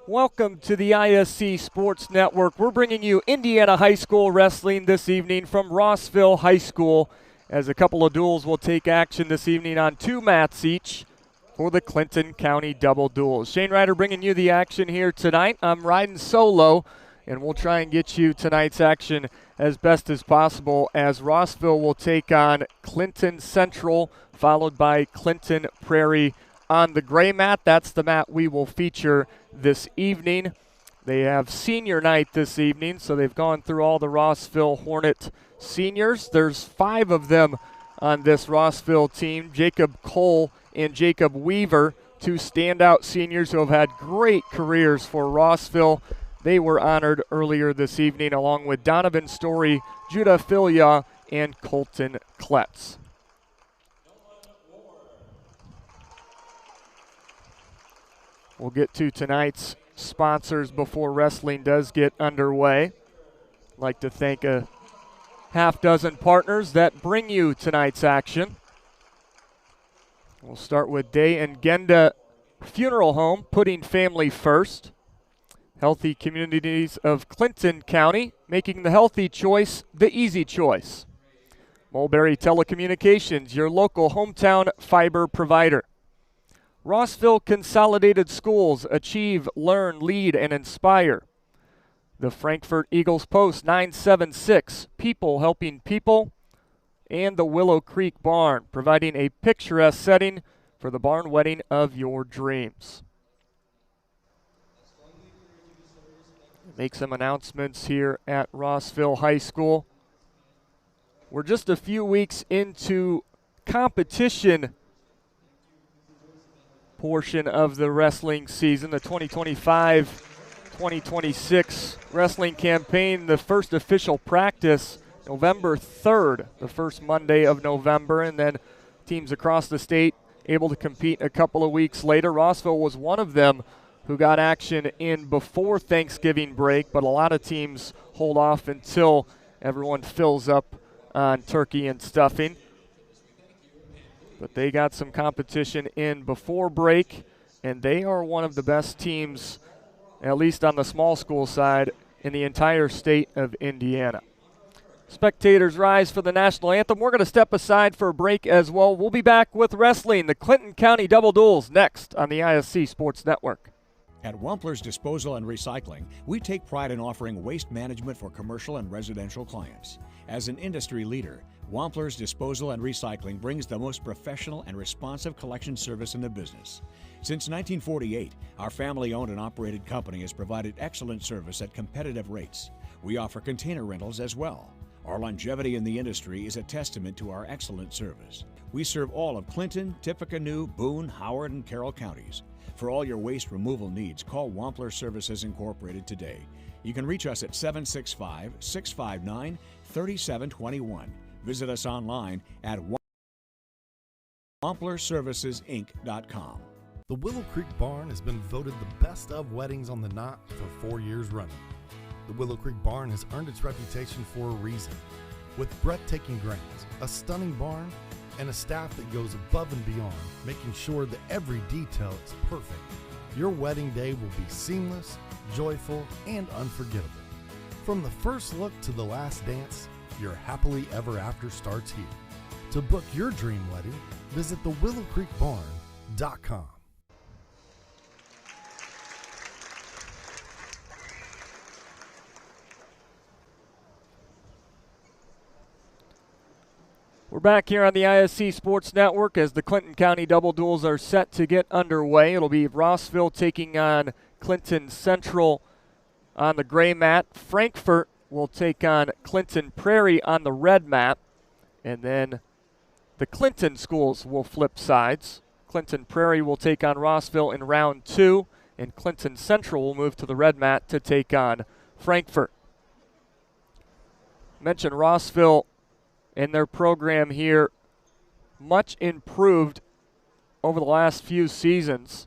Welcome to the ISC Sports Network. We're bringing you Indiana High School Wrestling this evening from Rossville High School, as a couple of duels will take action this evening on 2 mats each for the Clinton County Double Duels. Shane Ryder bringing you the action here tonight. I'm riding solo, and we'll try and get you tonight's action as best as possible, as Rossville will take on Clinton Central, followed by Clinton Prairie on the gray mat. That's the mat we will feature this evening. They have senior night this evening, so they've gone through all the Rossville Hornet seniors. There's 5 of them on this Rossville team. Jacob Cole and Jacob Weaver, 2 standout seniors who have had great careers for Rossville. They were honored earlier this evening, along with Donovan Story, Judah Filia, and Colton Kletz. We'll get to tonight's sponsors before wrestling does get underway. I'd like to thank a half dozen partners that bring you tonight's action. We'll start with Day and Genda Funeral Home, putting family first. Healthy Communities of Clinton County, making the healthy choice the easy choice. Mulberry Telecommunications, your local hometown fiber provider. Rossville Consolidated Schools, achieve, learn, lead, and inspire. The Frankfort Eagles Post 976, people helping people. And the Willow Creek Barn, providing a picturesque setting for the barn wedding of your dreams. Make some announcements here at Rossville High School. We're just a few weeks into competition portion of the wrestling season, the 2025-2026 wrestling campaign. The first official practice November 3rd, the first Monday of November, and then teams across the state able to compete a couple of weeks later. Rossville was one of them who got action in before Thanksgiving break, but a lot of teams hold off until everyone fills up on turkey and stuffing. But they got some competition in before break, and they are one of the best teams, at least on the small school side, in the entire state of Indiana. Spectators rise for the national anthem. We're going to step aside for a break as well. We'll be back with wrestling, the Clinton County Double Duels, next on the ISC Sports Network. At Wampler's Disposal and Recycling, we take pride in offering waste management for commercial and residential clients. As an industry leader, Wampler's Disposal and Recycling brings the most professional and responsive collection service in the business. Since 1948, our family-owned and operated company has provided excellent service at competitive rates. We offer container rentals as well. Our longevity in the industry is a testament to our excellent service. We serve all of Clinton, Tippecanoe, Boone, Howard, and Carroll counties. For all your waste removal needs, call Wampler Services Incorporated today. You can reach us at 765-659-3721. Visit us online at wamplerservicesinc.com. The Willow Creek Barn has been voted the best of weddings on the knot for 4 years running. The Willow Creek Barn has earned its reputation for a reason. With breathtaking grounds, a stunning barn, and a staff that goes above and beyond, making sure that every detail is perfect, your wedding day will be seamless, joyful, and unforgettable. From the first look to the last dance, your happily ever after starts here. To book your dream wedding, visit thewillowcreekbarn.com. We're back here on the ISC Sports Network as the Clinton County Double Duels are set to get underway. It'll be Rossville taking on Clinton Central on the gray mat. Frankfort will take on Clinton Prairie on the red mat. And then the Clinton schools will flip sides. Clinton Prairie will take on Rossville in round 2, and Clinton Central will move to the red mat to take on Frankfort. Mentioned Rossville and their program here much improved over the last few seasons.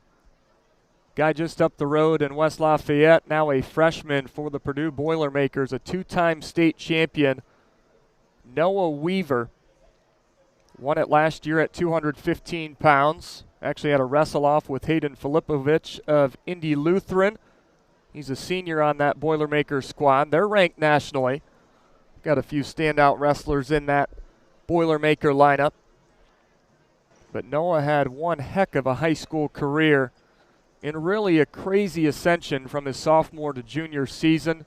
Guy just up the road in West Lafayette, now a freshman for the Purdue Boilermakers, a 2-time state champion, Noah Weaver. Won it last year at 215 pounds. Actually had a wrestle-off with Hayden Filipovich of Indy Lutheran. He's a senior on that Boilermaker squad. They're ranked nationally. Got a few standout wrestlers in that Boilermaker lineup. But Noah had one heck of a high school career and really a crazy ascension from his sophomore to junior season.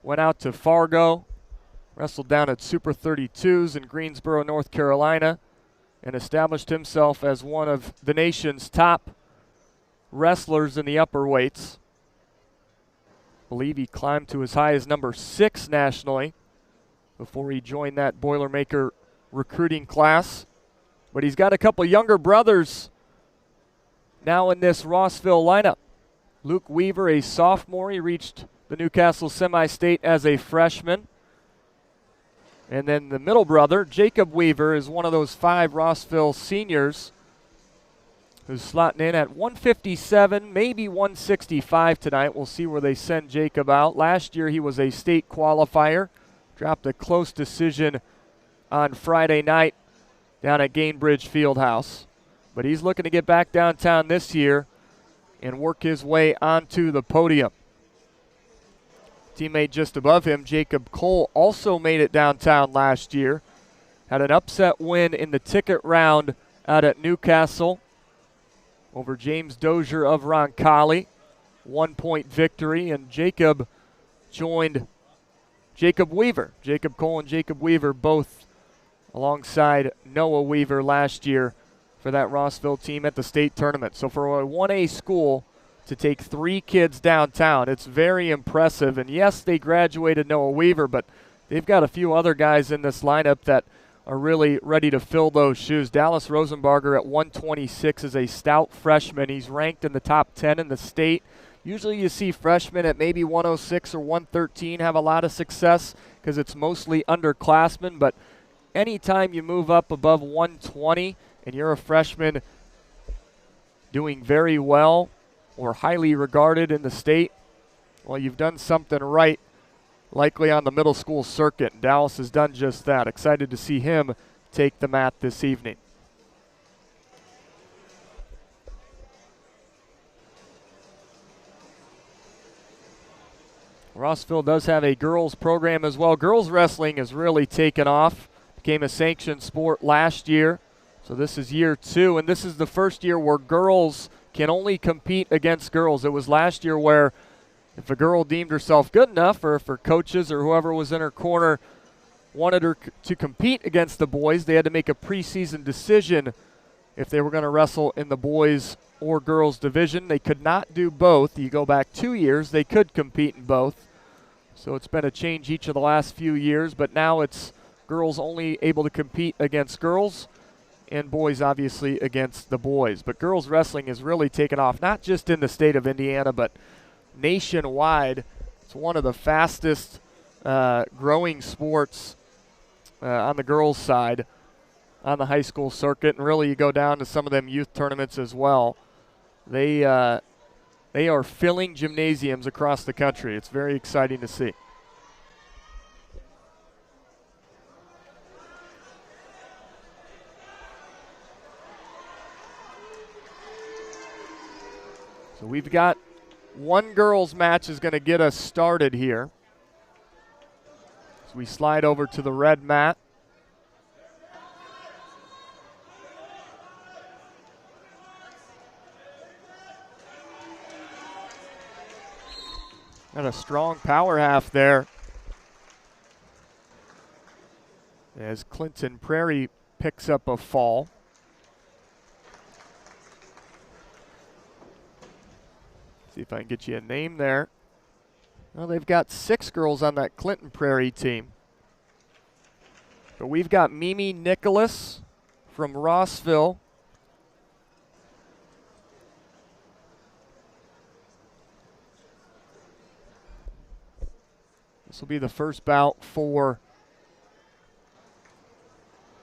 Went out to Fargo, wrestled down at Super 32s in Greensboro, North Carolina, and established himself as one of the nation's top wrestlers in the upper weights. I believe he climbed to as high as number 6 nationally before he joined that Boilermaker recruiting class. But he's got a couple younger brothers now in this Rossville lineup. Luke Weaver, a sophomore, he reached the Newcastle semi-state as a freshman. And then the middle brother, Jacob Weaver, is one of those 5 Rossville seniors who's slotting in at 157, maybe 165 tonight. We'll see where they send Jacob out. Last year he was a state qualifier, dropped a close decision on Friday night down at Gainbridge Fieldhouse. But he's looking to get back downtown this year and work his way onto the podium. Teammate just above him, Jacob Cole, also made it downtown last year. Had an upset win in the ticket round out at Newcastle over James Dozier of Roncalli. 1-point victory, and Jacob joined Jacob Weaver. Jacob Cole and Jacob Weaver both alongside Noah Weaver last year for that Rossville team at the state tournament. So for a 1A school to take 3 kids downtown, it's very impressive. And yes, they graduated Noah Weaver, but they've got a few other guys in this lineup that are really ready to fill those shoes. Dallas Rosenbarger at 126 is a stout freshman. He's ranked in the top 10 in the state. Usually you see freshmen at maybe 106 or 113 have a lot of success because it's mostly underclassmen, but anytime you move up above 120 and you're a freshman doing very well or highly regarded in the state, well, you've done something right, likely on the middle school circuit. Dallas has done just that. Excited to see him take the mat this evening. Rossville does have a girls program as well. Girls wrestling has really taken off. Became a sanctioned sport last year. So this is year 2, and this is the first year where girls can only compete against girls. It was last year where if a girl deemed herself good enough, or if her coaches or whoever was in her corner wanted her to compete against the boys, they had to make a preseason decision if they were going to wrestle in the boys or girls division. They could not do both. You go back 2 years, they could compete in both. So it's been a change each of the last few years, but now it's girls only able to compete against girls and boys obviously against the boys. But girls wrestling has really taken off, not just in the state of Indiana, but nationwide. It's one of the fastest growing sports on the girls' side on the high school circuit, and really you go down to some of them youth tournaments as well. They are filling gymnasiums across the country. It's very exciting to see. So we've got one girls match is going to get us started here. So we slide over to the red mat. Got a strong power half there as Clinton Prairie picks up a fall. See if I can get you a name there. Well, they've got 6 girls on that Clinton Prairie team. But we've got Mimi Nicholas from Rossville. This will be the first bout for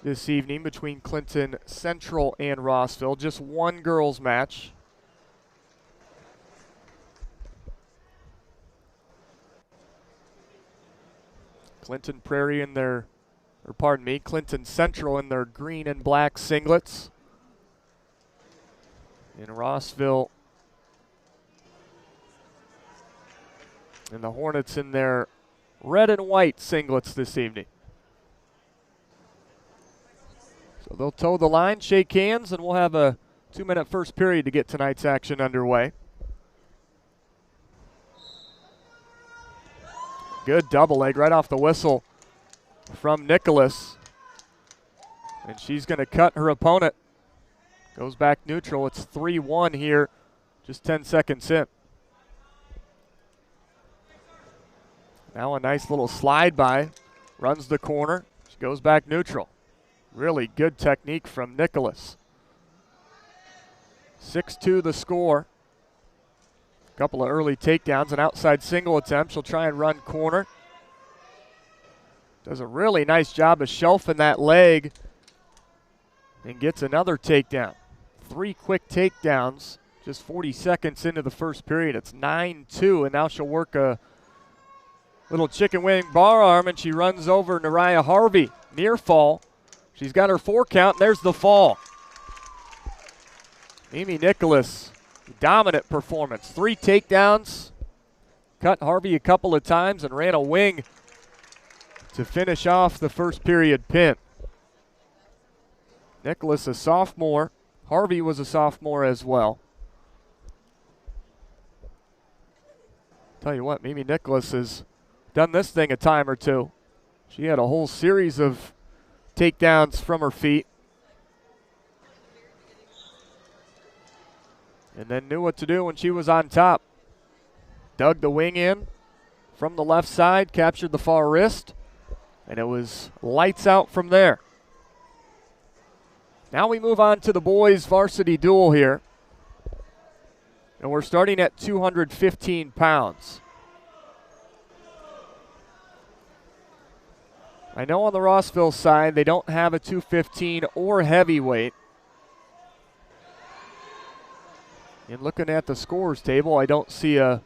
this evening between Clinton Central and Rossville. Just one girls match. Clinton Prairie in their, or pardon me, Clinton Central in their green and black singlets. In Rossville And the Hornets in their red and white singlets this evening. So they'll toe the line, shake hands, and we'll have a 2-minute first period to get tonight's action underway. Good double leg right off the whistle from Nicholas. And she's going to cut her opponent. Goes back neutral. It's 3-1 here, just 10 seconds in. Now a nice little slide by. Runs the corner. She goes back neutral. Really good technique from Nicholas. 6-2 the score. A couple of early takedowns, an outside single attempt. She'll try and run corner. Does a really nice job of shelving that leg and gets another takedown. 3 quick takedowns, just 40 seconds into the first period. It's 9-2, and now she'll work a little chicken wing bar arm, and she runs over Nariah Harvey. Near fall. She's got her 4 count, and there's the fall. Mimi Nicholas, dominant performance. 3 takedowns, cut Harvey a couple of times, and ran a wing to finish off the first period pin. Nicholas, a sophomore. Harvey was a sophomore as well. Tell you what, Mimi Nicholas has done this thing a time or two. She had a whole series of takedowns from her feet. And then knew what to do when she was on top. Dug the wing in from the left side, captured the far wrist, and it was lights out from there. Now we move on to the boys' varsity duel here. And we're starting at 215 pounds. I know on the Rossville side they don't have a 215 or heavyweight. And looking at the scores table, I don't see a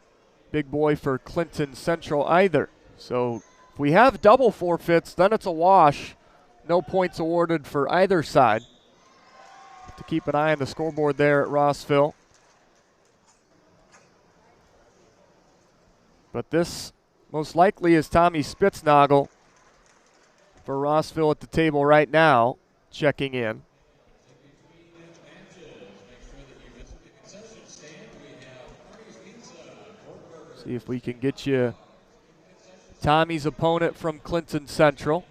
big boy for Clinton Central either. So if we have double forfeits, then it's a wash. No points awarded for either side. To keep an eye on the scoreboard there at Rossville. But this most likely is Tommy Spitznagel for Rossville at the table right now, checking in. See if we can get you Tommy's opponent from Clinton Central.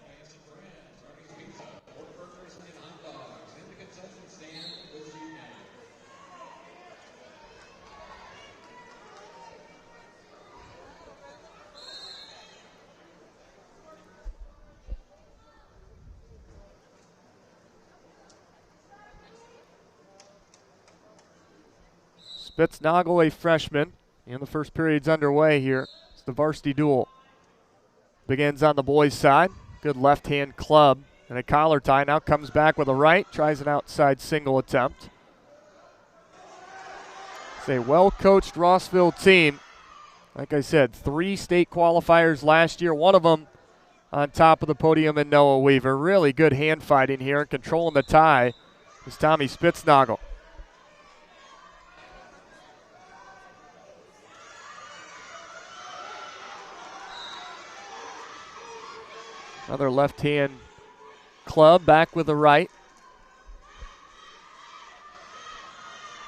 Spitznagel, a freshman, and the first period's underway here. It's the varsity duel. Begins on the boys' side. Good left-hand club and a collar tie. Now comes back with a right, tries an outside single attempt. It's a well-coached Rossville team. Like I said, 3 state qualifiers last year. One of them on top of the podium in Noah Weaver. Really good hand fighting here, and controlling the tie is Tommy Spitznagel. Another left-hand club, back with the right.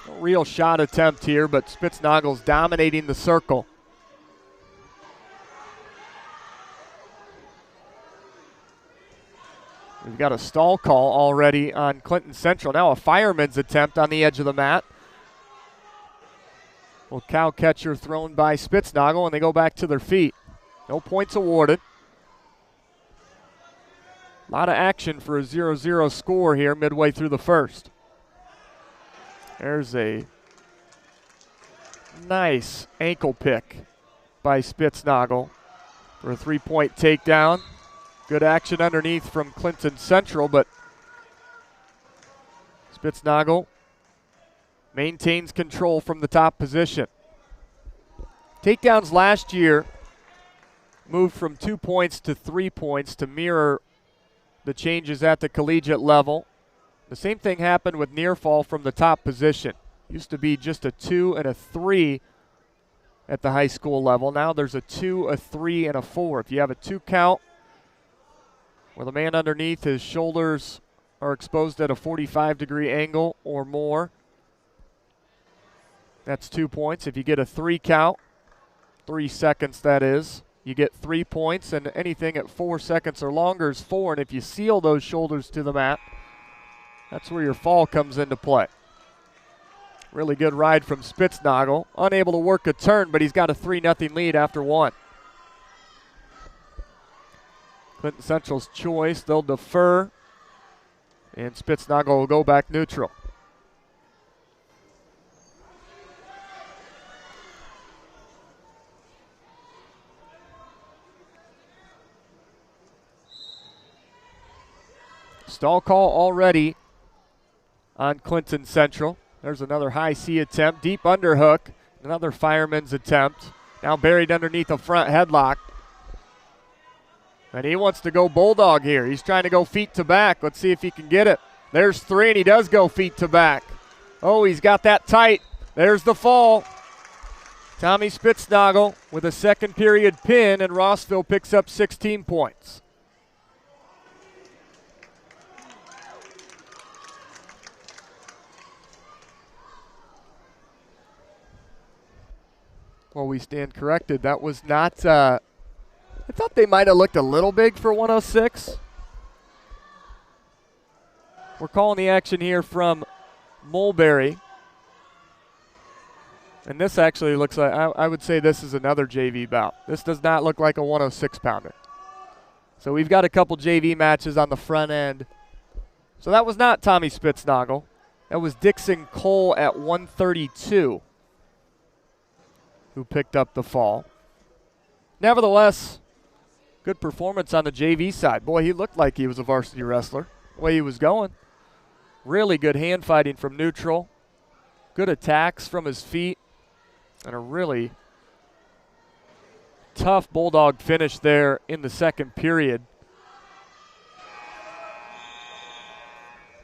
No real shot attempt here, but Spitznagel's dominating the circle. We've got a stall call already on Clinton Central. Now a fireman's attempt on the edge of the mat. Well, cow catcher thrown by Spitznagel, and they go back to their feet. No points awarded. A lot of action for a 0-0 score here midway through the first. There's a nice ankle pick by Spitznagel for a 3-point takedown. Good action underneath from Clinton Central, but Spitznagel maintains control from the top position. Takedowns last year moved from 2 points to 3 points to mirror the changes at the collegiate level. The same thing happened with near fall from the top position. Used to be just a 2 and a 3 at the high school level. Now there's a 2, a 3, and a 4. If you have a 2 count where the man underneath, his shoulders are exposed at a 45-degree angle or more, that's 2 points. If you get a 3 count, 3 seconds that is, you get 3 points, and anything at 4 seconds or longer is 4. And if you seal those shoulders to the mat, that's where your fall comes into play. Really good ride from Spitznagel. Unable to work a turn, but he's got a 3-0 lead after 1. Clinton Central's choice. They'll defer, and Spitznagel will go back neutral. Stall call already on Clinton Central. There's another high C attempt, deep underhook, another fireman's attempt. Now buried underneath a front headlock. And he wants to go bulldog here. He's trying to go feet to back. Let's see if he can get it. There's 3, and he does go feet to back. Oh, he's got that tight. There's the fall. Tommy Spitznagel with a second period pin, and Rossville picks up 16 points. Well, we stand corrected. That was not, I thought they might have looked a little big for 106. We're calling the action here from Mulberry. And this actually looks like, I would say this is another JV bout. This does not look like a 106-pounder. So we've got a couple JV matches on the front end. So that was not Tommy Spitznagel. That was Dixon Cole at 132. Who picked up the fall. Nevertheless, good performance on the JV side. Boy, he looked like he was a varsity wrestler, the way he was going. Really good hand fighting from neutral. Good attacks from his feet. And a really tough bulldog finish there in the second period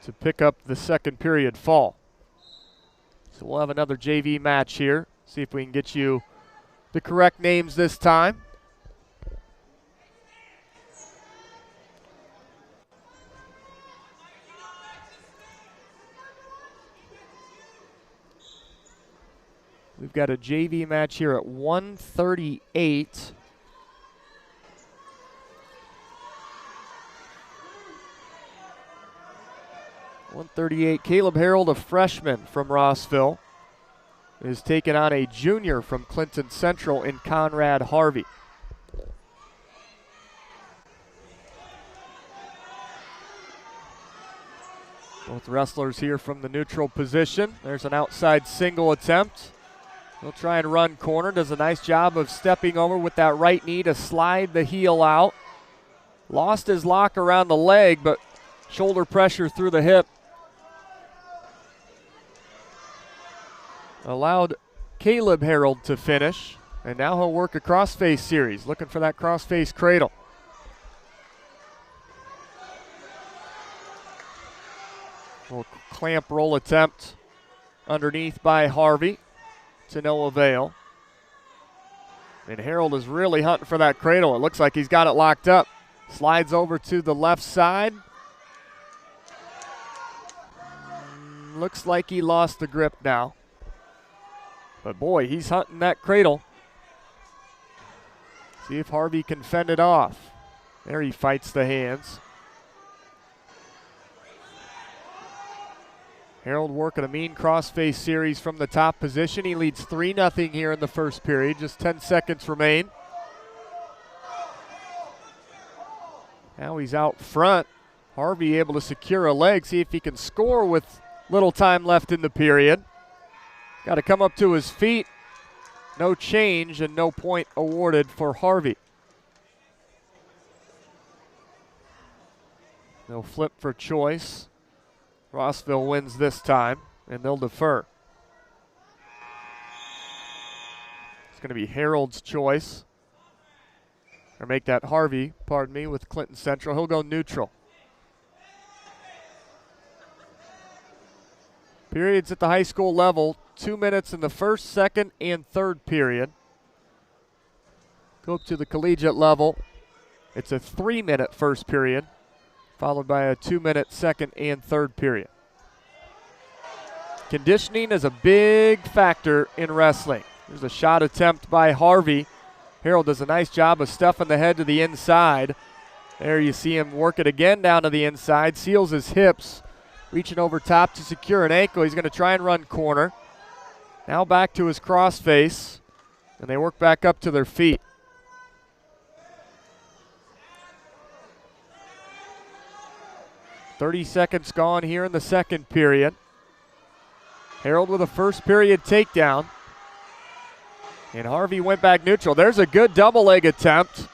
to pick up the second period fall. So we'll have another JV match here. See if we can get you the correct names this time. We've got a JV match here at 138. Caleb Harold, a freshman from Rossville, is taking on a junior from Clinton Central in Conrad Harvey. Both wrestlers here from the neutral position. There's an outside single attempt. He'll try and run corner. Does a nice job of stepping over with that right knee to slide the heel out. Lost his lock around the leg, but shoulder pressure through the hip allowed Caleb Harold to finish, and now he'll work a crossface series, looking for that crossface cradle. Little clamp roll attempt underneath by Harvey to no avail. And Harold is really hunting for that cradle. It looks like he's got it locked up. Slides over to the left side. Looks like he lost the grip now. But boy, he's hunting that cradle. See if Harvey can fend it off. There he fights the hands. Harold working a mean crossface series from the top position. He leads 3-0 here in the first period. Just 10 seconds remain. Now he's out front. Harvey able to secure a leg. See if he can score with little time left in the period. Got to come up to his feet. No change and no point awarded for Harvey. They'll flip for choice. Rossville wins this time, and they'll defer. It's going to be Harold's choice. Or make that Harvey, pardon me, with Clinton Central. He'll go neutral. Periods at the high school level, 2 minutes in the first, second, and third period. go up to the collegiate level. It's a 3-minute first period, followed by a 2-minute second and third period. Conditioning is a big factor in wrestling. There's a shot attempt by Harvey. Harold does a nice job of stuffing the head to the inside. There you see him work it again down to the inside, seals his hips, reaching over top to secure an ankle. He's going to try and run corner. Now back to his crossface, and they work back up to their feet. .30 seconds gone here in the second period. Harold with a first period takedown. And Harvey went back neutral. There's a good double leg attempt.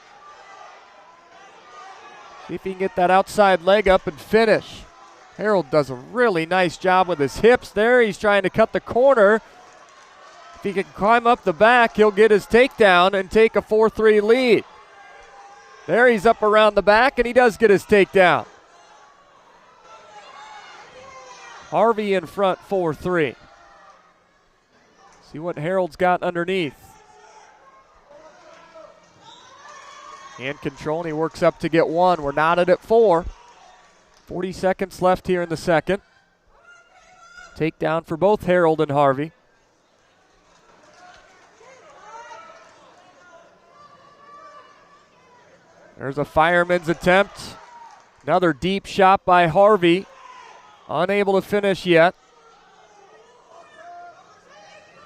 See if he can get that outside leg up and finish. Harold does a really nice job with his hips there. He's trying to cut the corner. If he can climb up the back, he'll get his takedown and take a 4-3 lead. There he's up around the back, and he does get his takedown. Harvey in front, 4-3. See what Harold's got underneath. Hand control, and he works up to get one. We're knotted at 4. 40 seconds left here in the second. Takedown for both Harold and Harvey. There's a fireman's attempt. Another deep shot by Harvey. Unable to finish yet.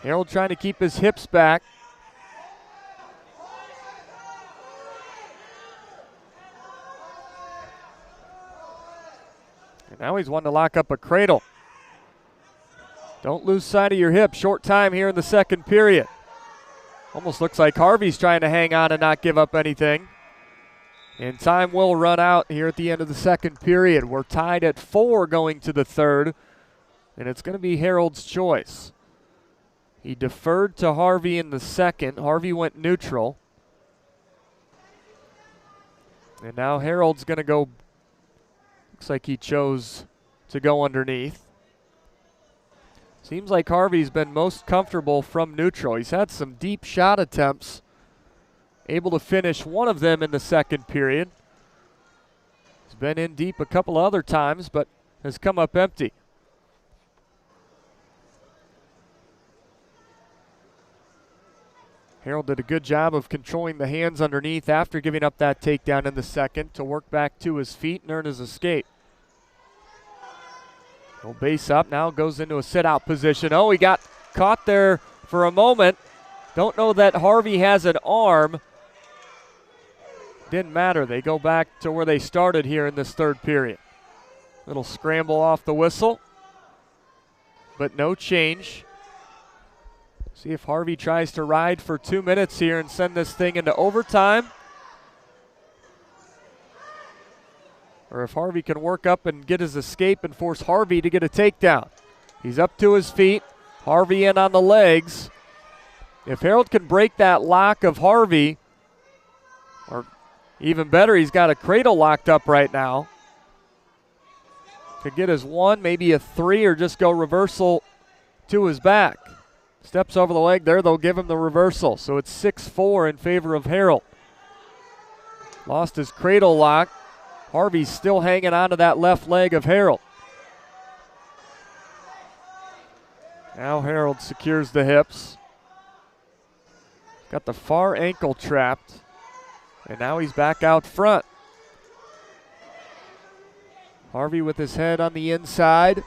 Harold trying to keep his hips back. And now he's wanting to lock up a cradle. Don't lose sight of your hip. Short time here in the second period. Almost looks like Harvey's trying to hang on and not give up anything. And time will run out here at the end of the second period. We're tied at 4 going to the third. And it's going to be Harold's choice. He deferred to Harvey in the second. Harvey went neutral. And now Harold's going to go. Looks like he chose to go underneath. Seems like Harvey's been most comfortable from neutral. He's had some deep shot attempts. Able to finish one of them in the second period. He's been in deep a couple other times, but has come up empty. Harold did a good job of controlling the hands underneath after giving up that takedown in the second to work back to his feet and earn his escape. He'll base up, now goes into a sit-out position. Oh, he got caught there for a moment. Don't know that Harvey has an arm. Didn't matter. They go back to where they started here in this third period. Little scramble off the whistle, but no change. See if Harvey tries to ride for 2 minutes here and send this thing into overtime. Or if Harvey can work up and get his escape and force Harvey to get a takedown. He's up to his feet. Harvey in on the legs. If Harold can break that lock of Harvey, or even better, he's got a cradle locked up right now. Could get his 1, maybe a 3, or just go reversal to his back. Steps over the leg there, they'll give him the reversal. So it's 6-4 in favor of Harold. Lost his cradle lock. Harvey's still hanging on to that left leg of Harold. Now Harold secures the hips. Got the far ankle trapped. And now he's back out front. Harvey with his head on the inside.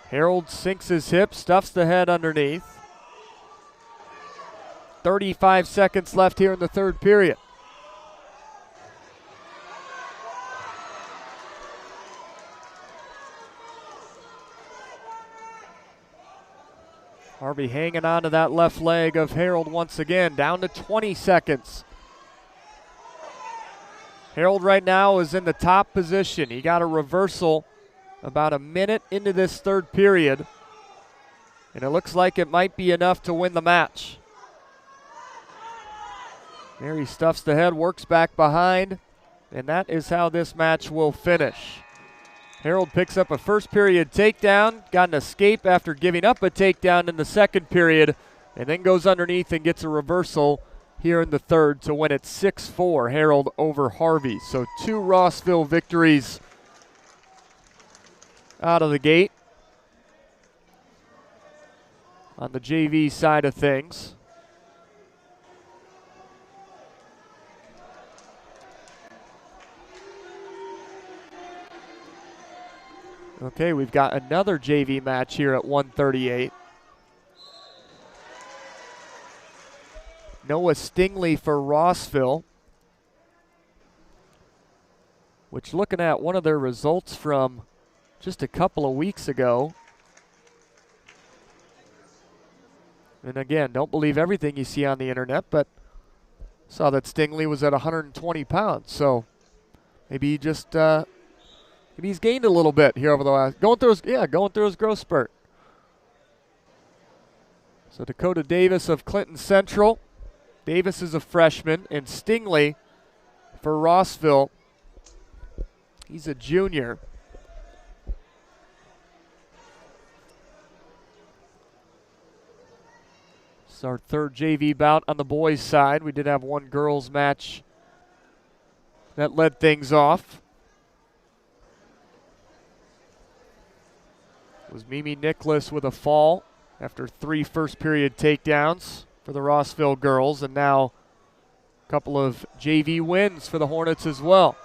Harold sinks his hips, stuffs the head underneath. 35 seconds left here in the third period. Harvey hanging on to that left leg of Harold once again, down to 20 seconds. Harold right now is in the top position. He got a reversal about a minute into this third period, and it looks like it might be enough to win the match. There he stuffs the head, works back behind, and that is how this match will finish. Harold picks up a first period takedown, got an escape after giving up a takedown in the second period, and then goes underneath and gets a reversal here in the third to win it 6-4, Harold over Harvey. So 2 Rossville victories out of the gate on the JV side of things. Okay, we've got another JV match here at 138. Noah Stingley for Rossville, which, looking at one of their results from just a couple of weeks ago, and again, don't believe everything you see on the internet, but saw that Stingley was at 120 pounds, so maybe he just maybe he's gained a little bit here over the last, going through his growth spurt. So Dakota Davis of Clinton Central. Davis is a freshman, and Stingley for Rossville, he's a junior. This is our third JV bout on the boys' side. We did have one girls' match that led things off. It was Mimi Nicholas with a fall after 3 first-period takedowns for the Rossville girls, and now a couple of JV wins for the Hornets as well.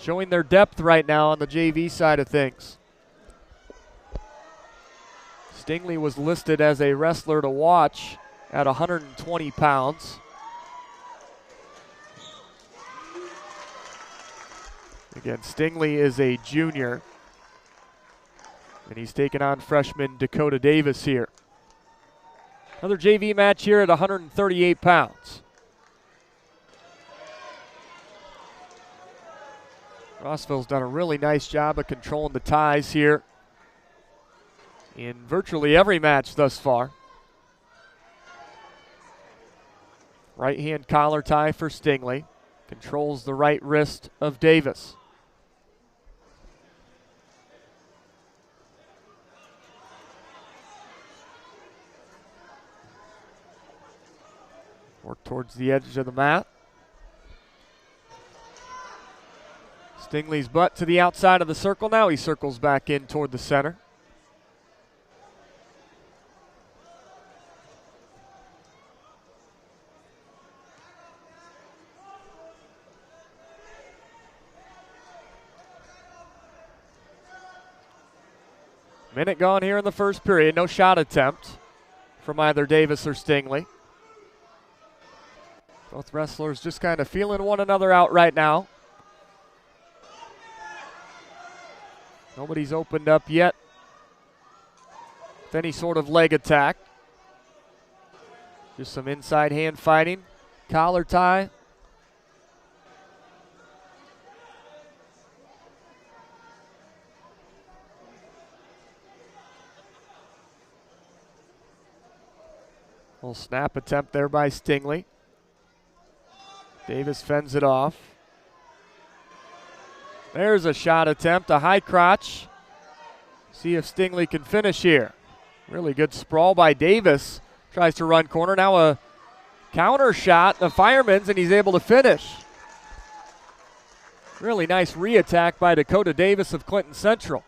Showing their depth right now on the JV side of things. Stingley was listed as a wrestler to watch at 120 pounds. Again, Stingley is a junior, and he's taking on freshman Dakota Davis here. Another JV match here at 138 pounds. Rossville's done a really nice job of controlling the ties here in virtually every match thus far. Right hand collar tie for Stingley. Controls the right wrist of Davis. Work towards the edge of the mat. Stingley's butt to the outside of the circle now. He circles back in toward the center. Minute gone here in the first period. No shot attempt from either Davis or Stingley. Both wrestlers just kind of feeling one another out right now. Nobody's opened up yet with any sort of leg attack. Just some inside hand fighting. Collar tie. Little snap attempt there by Stingley. Davis fends it off. There's a shot attempt, a high crotch. See if Stingley can finish here. Really good sprawl by Davis. Tries to run corner. Now a counter shot, the fireman's, and he's able to finish. Really nice re-attack by Dakota Davis of Clinton Central.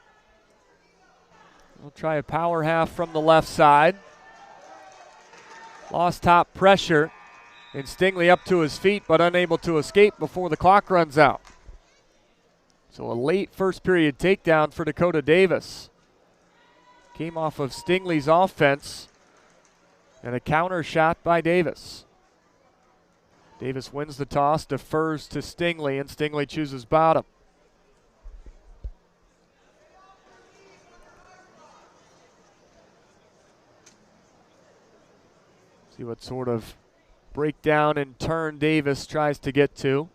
We'll try a power half from the left side. Lost top pressure. And Stingley up to his feet, but unable to escape before the clock runs out. So a late first period takedown for Dakota Davis. Came off of Stingley's offense and a counter shot by Davis. Davis wins the toss, defers to Stingley, and Stingley chooses bottom. See what sort of breakdown and turn Davis tries to get to.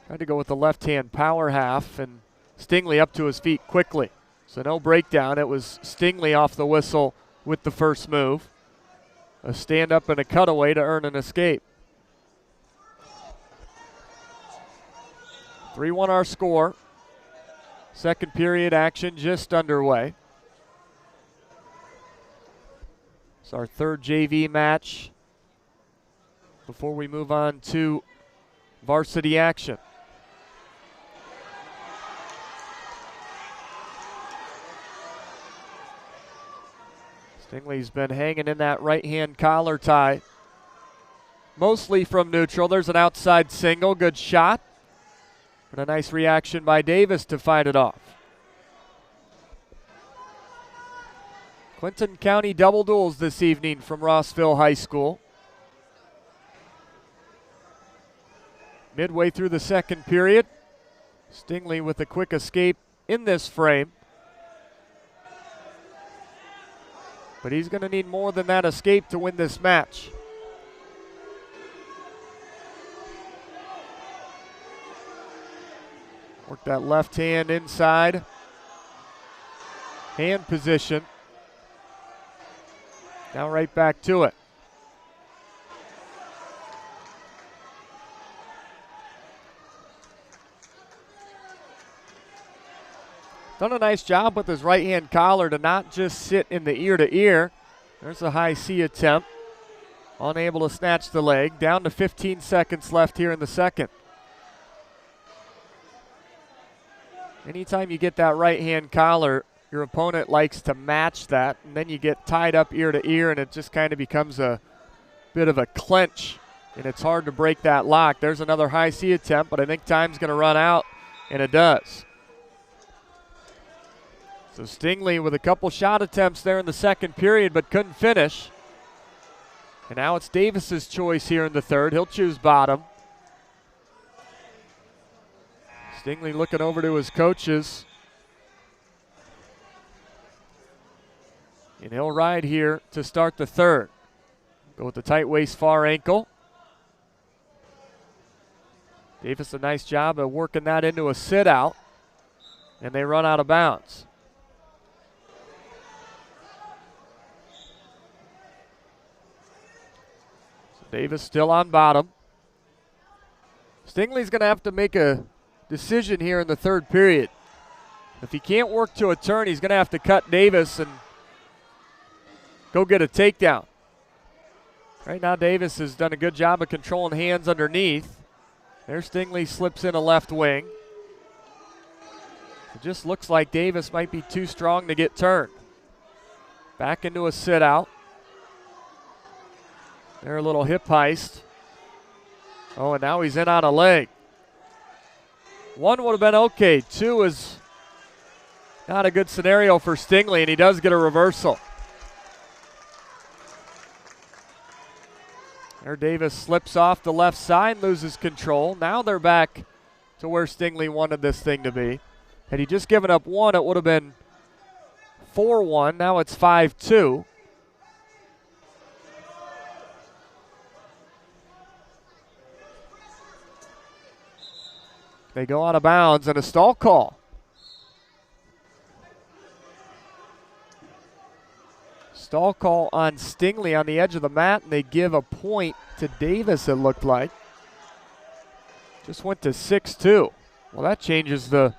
Tried to go with the left-hand power half, and Stingley up to his feet quickly. So no breakdown. It was Stingley off the whistle with the first move. A stand-up and a cutaway to earn an escape. 3-1 our score. Second period action just underway. It's our third JV match before we move on to varsity action. Stingley's been hanging in that right-hand collar tie, mostly from neutral. There's an outside single, good shot. And a nice reaction by Davis to fight it off. Clinton County double duels this evening from Rossville High School. Midway through the second period, Stingley with a quick escape in this frame. But he's going to need more than that escape to win this match. Work that left hand inside. Hand position. Now right back to it. Done a nice job with his right hand collar to not just sit in the ear to ear. There's a high C attempt. Unable to snatch the leg. Down to 15 seconds left here in the second. Anytime you get that right hand collar, your opponent likes to match that, and then you get tied up ear to ear, and it just kind of becomes a bit of a clench, and it's hard to break that lock. There's another high C attempt, but I think time's going to run out, and it does. So Stingley with a couple shot attempts there in the second period, but couldn't finish. And now it's Davis's choice here in the third. He'll choose bottom. Stingley looking over to his coaches. And he'll ride here to start the third. Go with the tight waist far ankle. Davis a nice job of working that into a sit out. And they run out of bounds. So Davis still on bottom. Stingley's going to have to make a decision here in the third period. If he can't work to a turn, he's going to have to cut Davis and go get a takedown. Right now, Davis has done a good job of controlling hands underneath. There, Stingley slips in a left wing. It just looks like Davis might be too strong to get turned. Back into a sit out. There, a little hip heist. Oh, and now he's in on a leg. One would have been okay. Two is not a good scenario for Stingley, and he does get a reversal. There, Davis slips off the left side, loses control. Now they're back to where Stingley wanted this thing to be. Had he just given up one, it would have been 4-1. Now it's 5-2. They go out of bounds and a stall call. Stall call on Stingley on the edge of the mat, and they give a point to Davis, it looked like. Just went to 6-2. Well, that changes the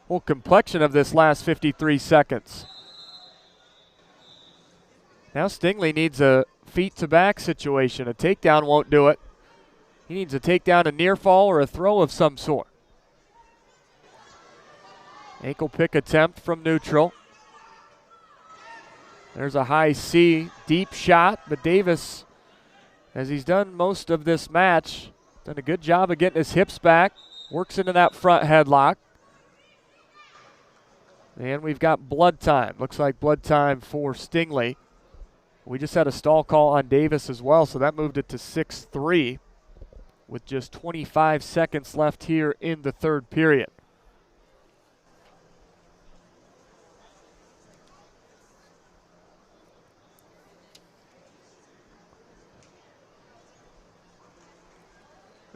whole complexion of this last 53 seconds. Now Stingley needs a feet to back situation. A takedown won't do it. He needs a takedown, a near fall, or a throw of some sort. Ankle pick attempt from neutral. There's a high C, deep shot, but Davis, as he's done most of this match, done a good job of getting his hips back, works into that front headlock. And we've got blood time. Looks like blood time for Stingley. We just had a stall call on Davis as well, so that moved it to 6-3 with just 25 seconds left here in the third period.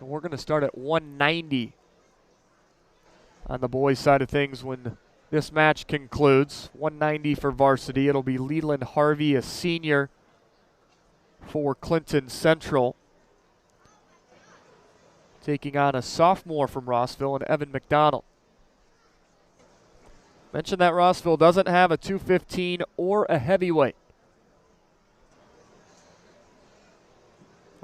And we're going to start at 190 on the boys' side of things when this match concludes. 190 for varsity. It'll be Leland Harvey, a senior for Clinton Central, taking on a sophomore from Rossville and Evan McDonald. Mentioned that Rossville doesn't have a 215 or a heavyweight.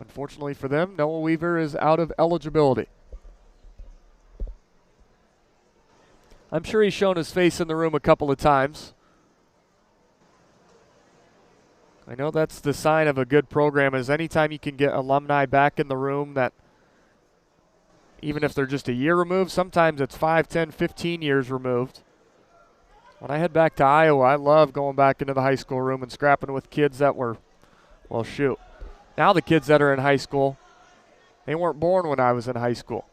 Unfortunately for them, Noah Weaver is out of eligibility. I'm sure he's shown his face in the room a couple of times. I know that's the sign of a good program, is anytime you can get alumni back in the room that, even if they're just a year removed, sometimes it's 5, 10, 15 years removed. When I head back to Iowa, I love going back into the high school room and scrapping with kids that were, well, shoot. Now the kids that are in high school, they weren't born when I was in high school.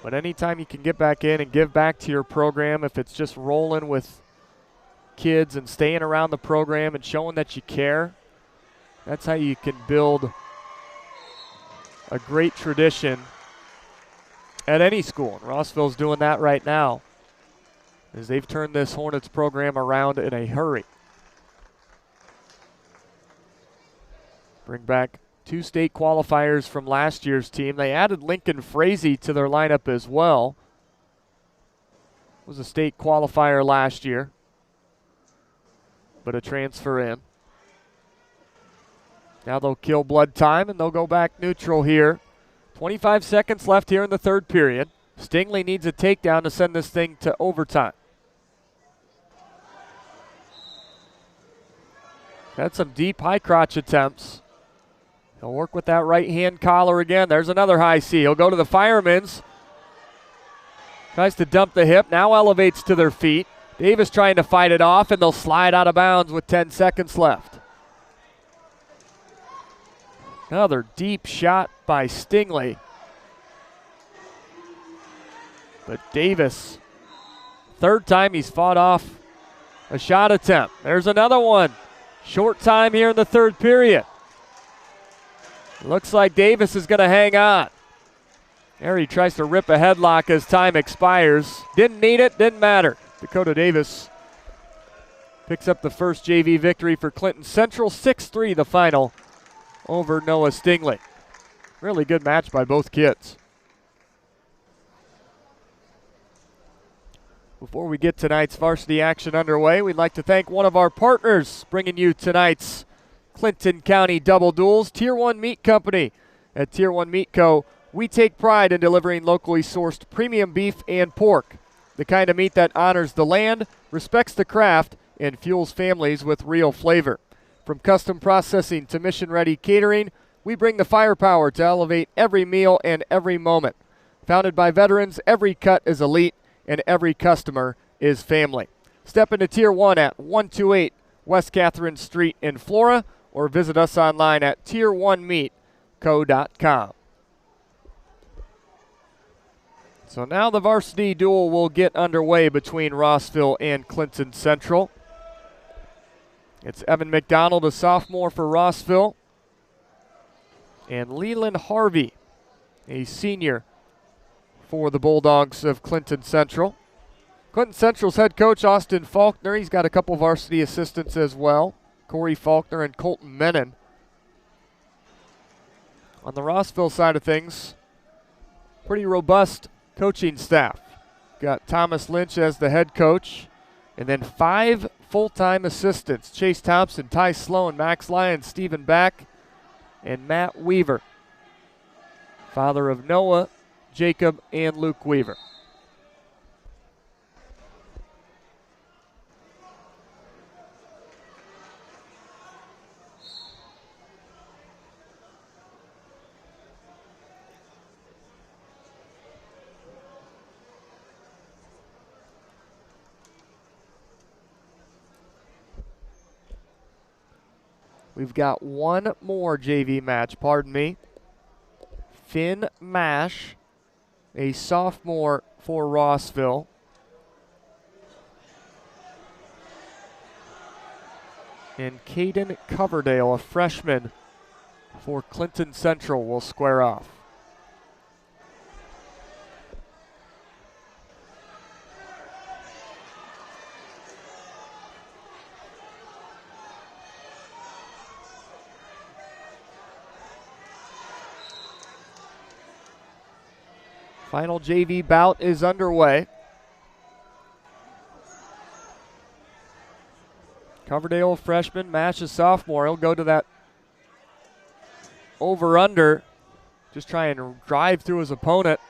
But anytime you can get back in and give back to your program, if it's just rolling with kids and staying around the program and showing that you care, that's how you can build a great tradition at any school. And Rossville's doing that right now, as they've turned this Hornets program around in a hurry. Bring back 2 state qualifiers from last year's team. They added Lincoln Frazee to their lineup as well. Was a state qualifier last year, but a transfer in. Now they'll kill blood time and they'll go back neutral here. 25 seconds left here in the third period. Stingley needs a takedown to send this thing to overtime. Had some deep high crotch attempts. He'll work with that right hand collar again. There's another high C. He'll go to the fireman's. Tries to dump the hip, now elevates to their feet. Davis trying to fight it off, and they'll slide out of bounds with 10 seconds left. Another deep shot by Stingley. But Davis, third time he's fought off a shot attempt. There's another one. Short time here in the third period. Looks like Davis is going to hang on. There he tries to rip a headlock as time expires. Didn't need it, didn't matter. Dakota Davis picks up the first JV victory for Clinton Central. 6-3 the final over Noah Stingley. Really good match by both kids. Before we get tonight's varsity action underway, we'd like to thank one of our partners bringing you tonight's Clinton County Double Duels, Tier 1 Meat Company. At Tier 1 Meat Co., we take pride in delivering locally sourced premium beef and pork, the kind of meat that honors the land, respects the craft, and fuels families with real flavor. From custom processing to mission-ready catering, we bring the firepower to elevate every meal and every moment. Founded by veterans, every cut is elite, and every customer is family. Step into Tier 1 at 128 West Catherine Street in Flora, or visit us online at tier1meatco.com. So now the varsity duel will get underway between Rossville and Clinton Central. It's Evan McDonald, a sophomore for Rossville, and Leland Harvey, a senior for the Bulldogs of Clinton Central. Clinton Central's head coach, Austin Faulkner, he's got a couple varsity assistants as well, Corey Faulkner and Colton Menon. On the Rossville side of things, pretty robust coaching staff. Got Thomas Lynch as the head coach, and then 5 full-time assistants: Chase Thompson, Ty Sloan, Max Lyons, Stephen Back, and Matt Weaver, father of Noah, Jacob, and Luke Weaver. We've got one more JV match, pardon me. Finn Mash, a sophomore for Rossville, and Caden Coverdale, a freshman for Clinton Central, will square off. Final JV bout is underway. Coverdale, a freshman, Mash, a sophomore. He'll go to that over-under. Just try and drive through his opponent.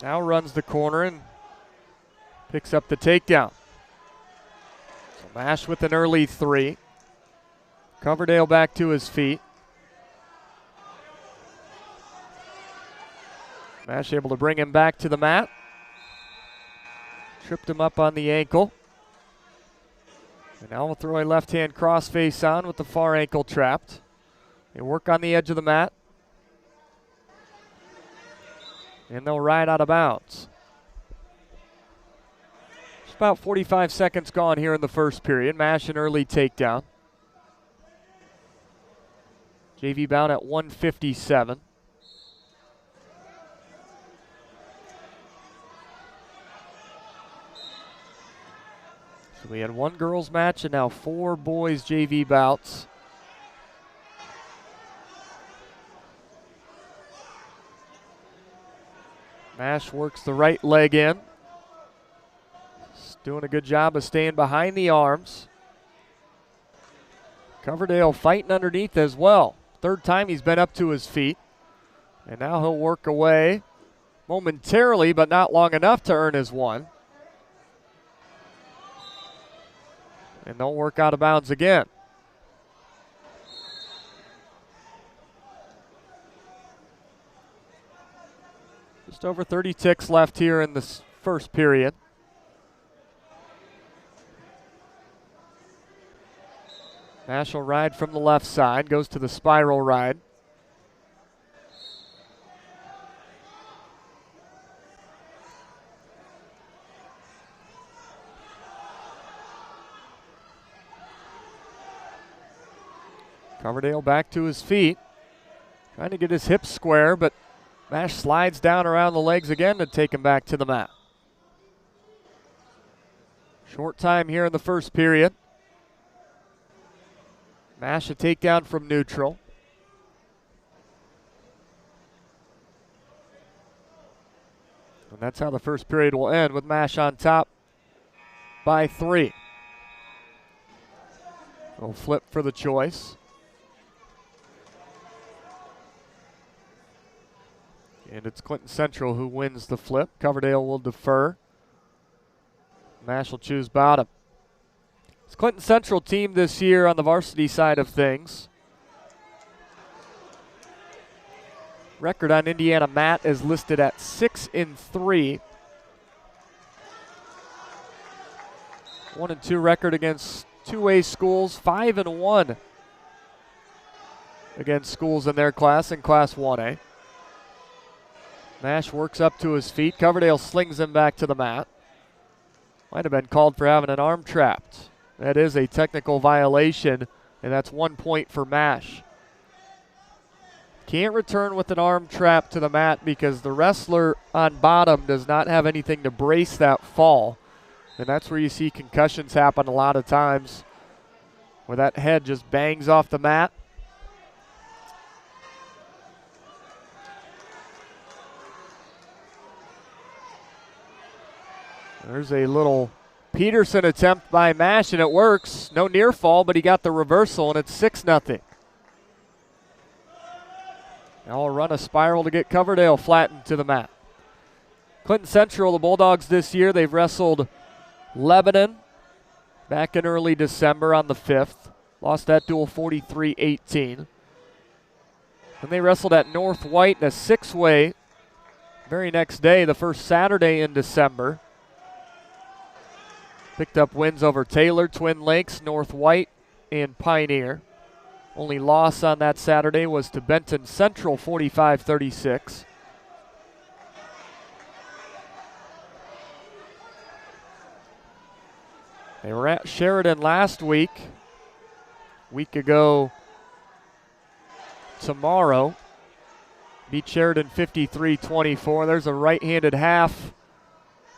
Now runs the corner and picks up the takedown. So Mash with an early three. Coverdale back to his feet. Mash able to bring him back to the mat. Tripped him up on the ankle. And now we'll throw a left-hand crossface on with the far ankle trapped. They work on the edge of the mat. And they'll ride out of bounds. Just about 45 seconds gone here in the first period. Mash an early takedown. JV bound at 157. So we had one girls match and now 4 boys JV bouts. Mash works the right leg in. He's doing a good job of staying behind the arms. Coverdale fighting underneath as well. Third time he's been up to his feet. And now he'll work away momentarily, but not long enough to earn his one. And they'll work out of bounds again. Just over 30 ticks left here in this first period. Mash will ride from the left side, goes to the spiral ride. Coverdale back to his feet, trying to get his hips square, but Mash slides down around the legs again to take him back to the mat. Short time here in the first period. Mash a takedown from neutral. And that's how the first period will end, with Mash on top by 3. We'll flip for the choice. And it's Clinton Central who wins the flip. Coverdale will defer. Mash will choose bottom. It's Clinton Central team this year on the varsity side of things. Record on Indiana mat is listed at 6-3. 1-2 record against 2A schools. 5-1 against schools in their class, in Class 1A. Mash works up to his feet. Coverdale slings him back to the mat. Might have been called for having an arm trapped. That is a technical violation, and that's 1 point for Mash. Can't return with an arm trap to the mat because the wrestler on bottom does not have anything to brace that fall. And that's where you see concussions happen a lot of times, where that head just bangs off the mat. There's a little Peterson attempt by Mash, and it works. No near fall, but he got the reversal, and it's 6-0. Now I'll run a spiral to get Coverdale flattened to the mat. Clinton Central, the Bulldogs this year, they've wrestled Lebanon back in early December on the 5th. Lost that duel 43-18. Then they wrestled at North White in a 6-way very next day, the first Saturday in December. Picked up wins over Taylor, Twin Lakes, North White, and Pioneer. Only loss on that Saturday was to Benton Central, 45-36. They were at Sheridan last week. Week ago tomorrow. Beat Sheridan 53-24. There's a right-handed half,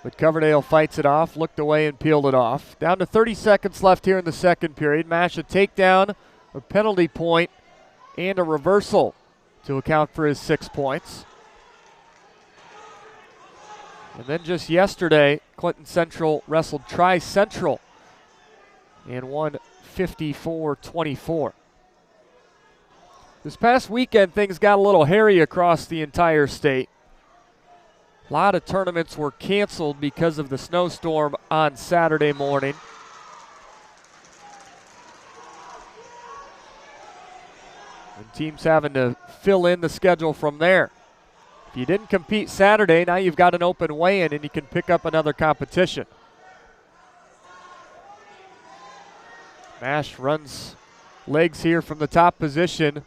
but Coverdale fights it off, looked away and peeled it off. Down to 30 seconds left here in the second period. Mash a takedown, a penalty point, and a reversal to account for his 6 points. And then just yesterday, Clinton Central wrestled Tri-Central and won 54-24. This past weekend, things got a little hairy across the entire state. A lot of tournaments were canceled because of the snowstorm on Saturday morning. And teams having to fill in the schedule from there. If you didn't compete Saturday, now you've got an open weigh-in and you can pick up another competition. Mash runs legs here from the top position,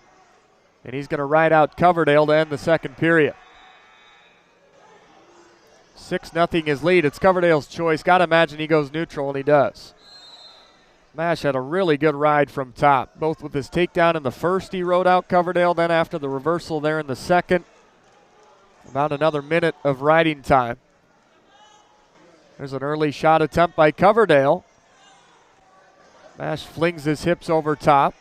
and he's going to ride out Coverdale to end the second period. 6-0 his lead. It's Coverdale's choice. Got to imagine he goes neutral, and he does. Mash had a really good ride from top, both with his takedown in the first. He rode out Coverdale, then after the reversal there in the second. About another minute of riding time. There's an early shot attempt by Coverdale. Mash flings his hips over top.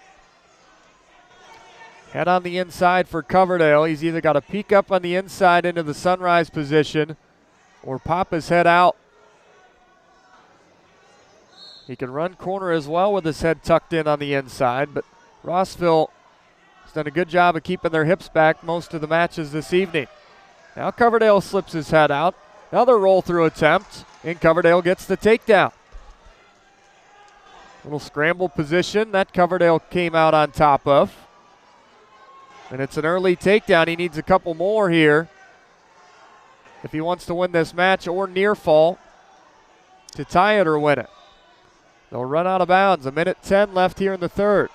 Head on the inside for Coverdale. He's either got to peek up on the inside into the sunrise position or pop his head out. He can run corner as well with his head tucked in on the inside, but Rossville has done a good job of keeping their hips back most of the matches this evening. Now Coverdale slips his head out. Another roll-through attempt, and Coverdale gets the takedown. Little scramble position that Coverdale came out on top of. And it's an early takedown. He needs a couple more here if he wants to win this match, or near fall to tie it or win it. They'll run out of bounds. 1:10 left here in the third.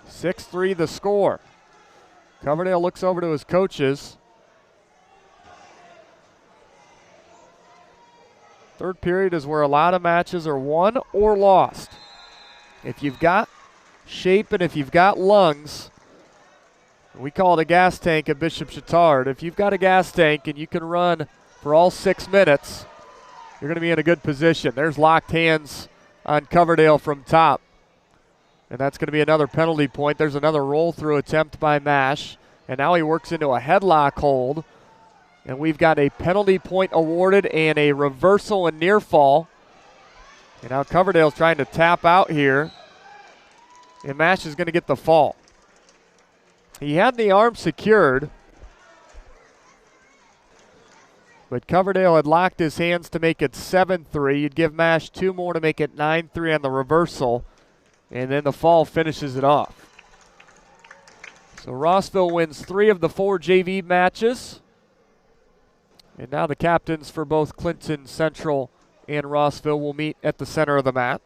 6-3 the score. Coverdale looks over to his coaches. Third period is where a lot of matches are won or lost. If you've got shape and if you've got lungs, we call it a gas tank at Bishop Chatard. If you've got a gas tank and you can run for all 6 minutes, you're going to be in a good position. There's locked hands on Coverdale from top. And that's going to be another penalty point. There's another roll-through attempt by Mash. And now he works into a headlock hold. And we've got a penalty point awarded and a reversal and near fall. And now Coverdale's trying to tap out here. And Mash is going to get the fall. He had the arm secured, but Coverdale had locked his hands to make it 7-3. You'd give Mash 2 more to make it 9-3 on the reversal, and then the fall finishes it off. So Rossville wins 3 of the 4 JV matches. And now the captains for both Clinton Central and Rossville will meet at the center of the mat.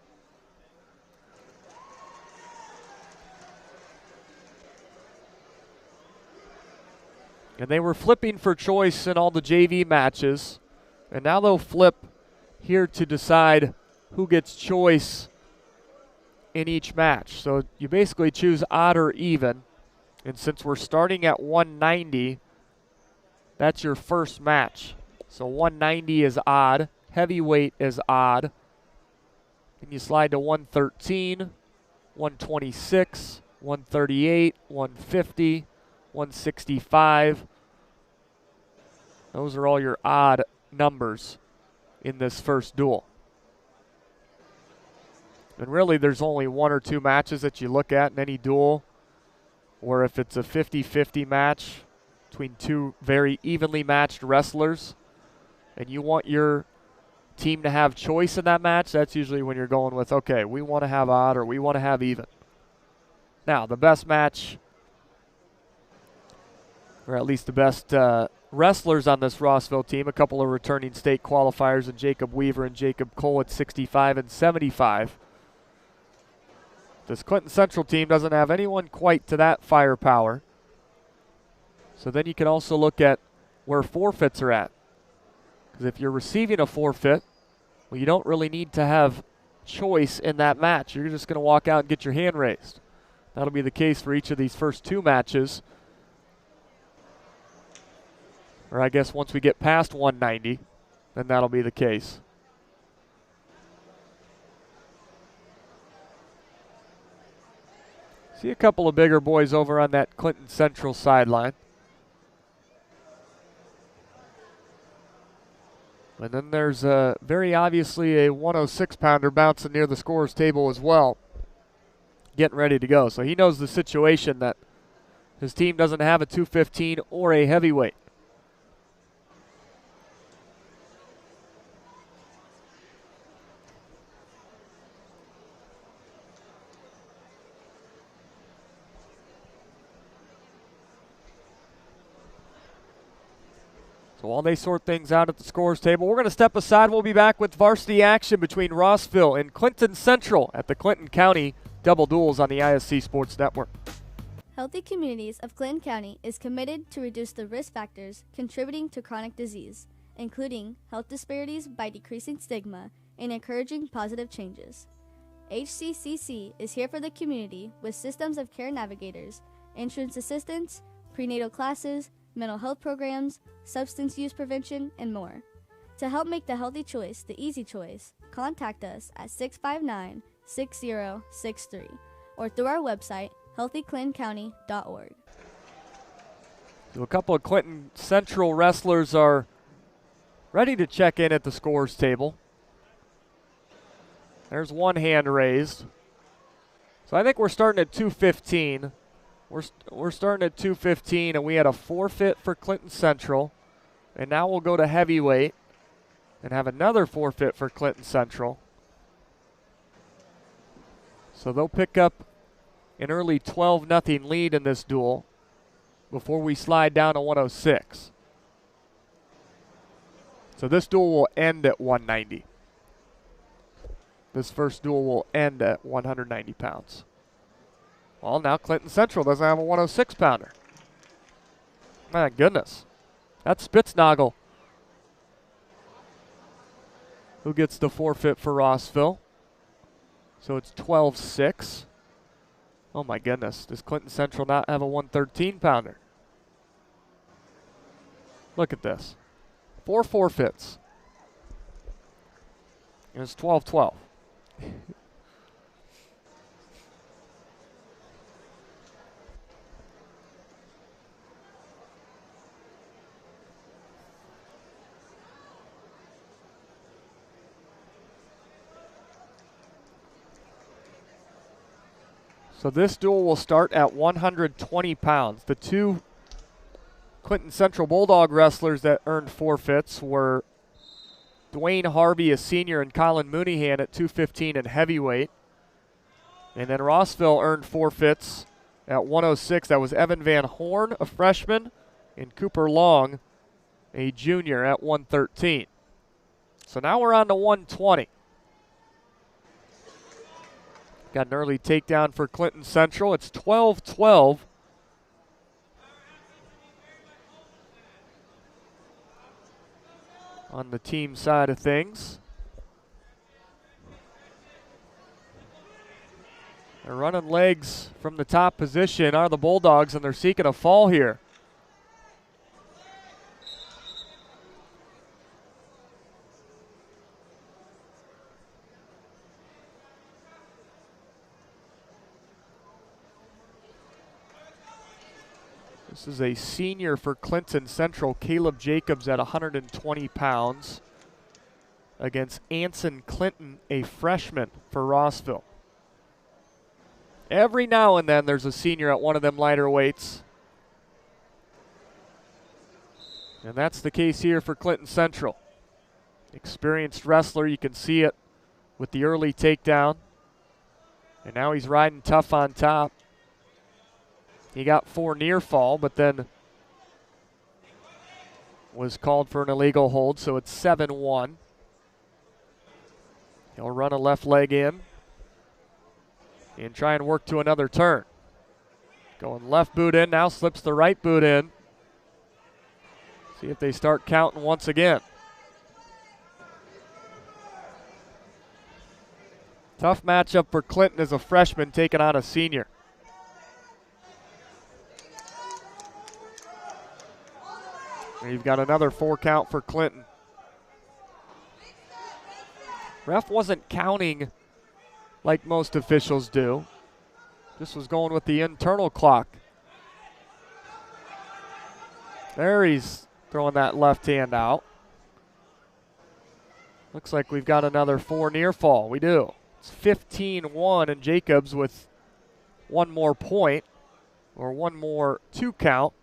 And they were flipping for choice in all the JV matches. And now they'll flip here to decide who gets choice in each match. So you basically choose odd or even. And since we're starting at 190, that's your first match. So 190 is odd. Heavyweight is odd. And you slide to 113, 126, 138, 150, 165. Those are all your odd numbers in this first duel. And really there's only 1 or 2 matches that you look at in any duel, or if it's a 50-50 match between 2 very evenly matched wrestlers and you want your team to have choice in that match, that's usually when you're going with, okay, we want to have odd or we want to have even. Now, the best match, or at least the best wrestlers on this Rossville team, a couple of returning state qualifiers in Jacob Weaver and Jacob Cole at 65 and 75. This Clinton Central team doesn't have anyone quite to that firepower. So then you can also look at where forfeits are at. Because if you're receiving a forfeit, well, you don't really need to have choice in that match. You're just going to walk out and get your hand raised. That'll be the case for each of these first 2 matches. Or I guess once we get past 190, then that'll be the case. See a couple of bigger boys over on that Clinton Central sideline. And then there's very obviously a 106-pounder bouncing near the scorer's table as well, getting ready to go. So he knows the situation that his team doesn't have a 215 or a heavyweight. So while they sort things out at the scorer's table, we're going to step aside. We'll be back with varsity action between Rossville and Clinton Central at the Clinton County Double Duels on the ISC Sports Network. Healthy Communities of Clinton County is committed to reduce the risk factors contributing to chronic disease, including health disparities by decreasing stigma and encouraging positive changes. HCCC is here for the community with systems of care navigators, insurance assistance, prenatal classes, mental health programs, substance use prevention, and more. To help make the healthy choice the easy choice, contact us at 659-6063 or through our website, healthyclintoncounty.org. So a couple of Clinton Central wrestlers are ready to check in at the scorer's table. There's one hand raised. So I think we're starting at 215. We're starting at 215, and we had a forfeit for Clinton Central. And now we'll go to heavyweight and have another forfeit for Clinton Central. So they'll pick up an early 12-0 lead in this duel before we slide down to 106. So this duel will end at 190. This first duel will end at 190 pounds. Well, now Clinton Central doesn't have a 106-pounder. My goodness. That's Spitznagel who gets the forfeit for Rossville. So it's 12-6. Oh my goodness. Does Clinton Central not have a 113-pounder? Look at this. 4 forfeits. And it's 12-12. So this duel will start at 120 pounds. The two Clinton Central Bulldog wrestlers that earned forfeits were Dwayne Harvey, a senior, and Colin Mooneyhan at 215 and heavyweight. And then Rossville earned forfeits at 106. That was Evan Van Horn, a freshman, and Cooper Long, a junior, at 113. So now we're on to 120. Got an early takedown for Clinton Central. It's 12-12. On the team side of things. They're running legs from the top position are the Bulldogs, and they're seeking a fall here. This is a senior for Clinton Central, Caleb Jacobs, at 120 pounds against Anson Clinton, a freshman for Rossville. Every now and then there's a senior at one of them lighter weights. And that's the case here for Clinton Central. Experienced wrestler, you can see it with the early takedown. And now he's riding tough on top. He got 4 near fall, but then was called for an illegal hold, so it's 7-1. He'll run a left leg in and try and work to another turn. Going left boot in, now slips the right boot in. See if they start counting once again. Tough matchup for Clinton as a freshman taking on a senior. And you've got another 4 count for Clinton. Ref wasn't counting like most officials do. This was going with the internal clock. There he's throwing that left hand out. Looks like we've got another 4 near fall. We do. It's 15-1, and Jacobs with one more point or one more 2 count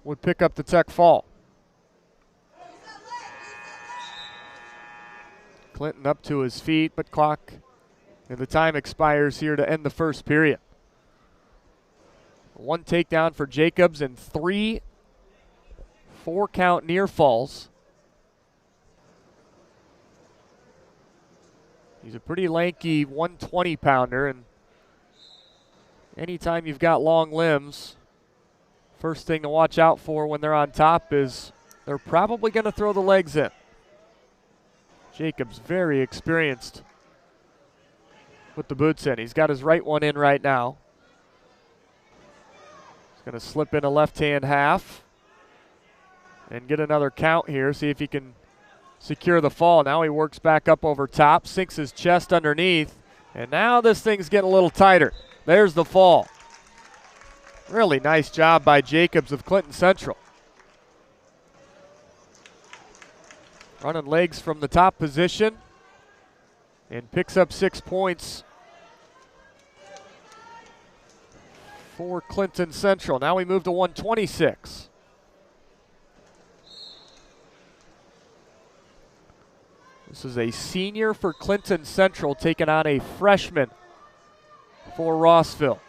would pick up the Tech fall. Clinton up to his feet, but clock and the time expires here to end the first period. 1 takedown for Jacobs and 3 4-count near falls. He's a pretty lanky 120-pounder, and anytime you've got long limbs, first thing to watch out for when they're on top is they're probably going to throw the legs in. Jacobs very experienced with the boots in. He's got his right one in right now. He's going to slip in a left-hand half and get another count here, see if he can secure the fall. Now he works back up over top, sinks his chest underneath, and now this thing's getting a little tighter. There's the fall. Really nice job by Jacobs of Clinton Central. Running legs from the top position and picks up 6 points for Clinton Central. Now we move to 126. This is a senior for Clinton Central taking on a freshman for Rossville.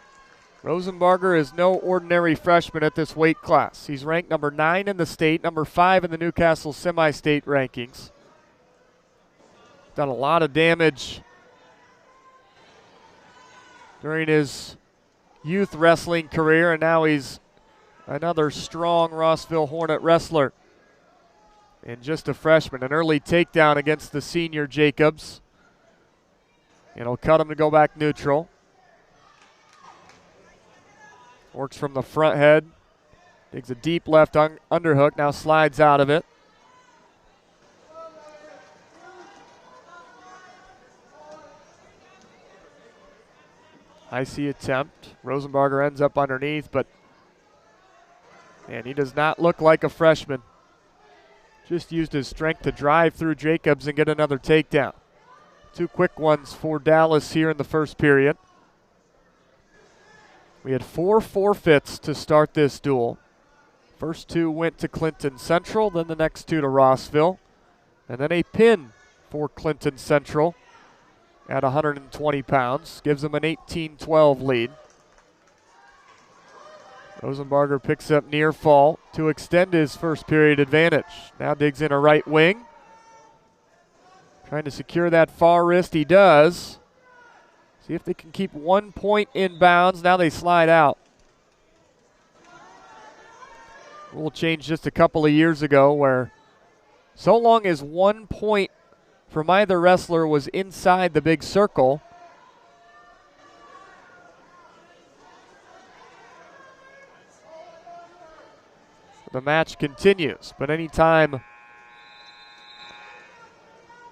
Rosenbarger is no ordinary freshman at this weight class. He's ranked number 9 in the state, number 5 in the Newcastle semi-state rankings. Done a lot of damage during his youth wrestling career, and now he's another strong Rossville Hornet wrestler. And just a freshman, an early takedown against the senior Jacobs. It'll cut him to go back neutral. Works from the front head. Digs a deep left underhook, now slides out of it. Icy attempt. Rosenbarger ends up underneath, but man, he does not look like a freshman. Just used his strength to drive through Jacobs and get another takedown. 2 quick ones for Dallas here in the first period. We had 4 forfeits to start this duel. First 2 went to Clinton Central, then the next 2 to Rossville. And then a pin for Clinton Central at 120 pounds. Gives them an 18-12 lead. Rosenbarger picks up near fall to extend his first period advantage. Now digs in a right wing. Trying to secure that far wrist, he does. See if they can keep 1 point in bounds. Now they slide out. Rule change just a couple of years ago where so long as 1 point from either wrestler was inside the big circle, the match continues. But anytime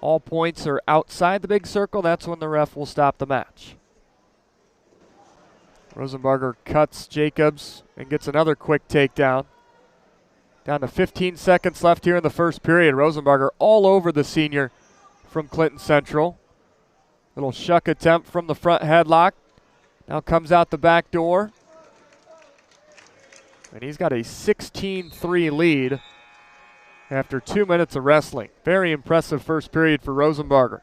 all points are outside the big circle, that's when the ref will stop the match. Rosenbarger cuts Jacobs and gets another quick takedown. Down to 15 seconds left here in the first period. Rosenbarger all over the senior from Clinton Central. Little shuck attempt from the front headlock. Now comes out the back door. And he's got a 16-3 lead after 2 minutes of wrestling. Very impressive first period for Rosenbarger.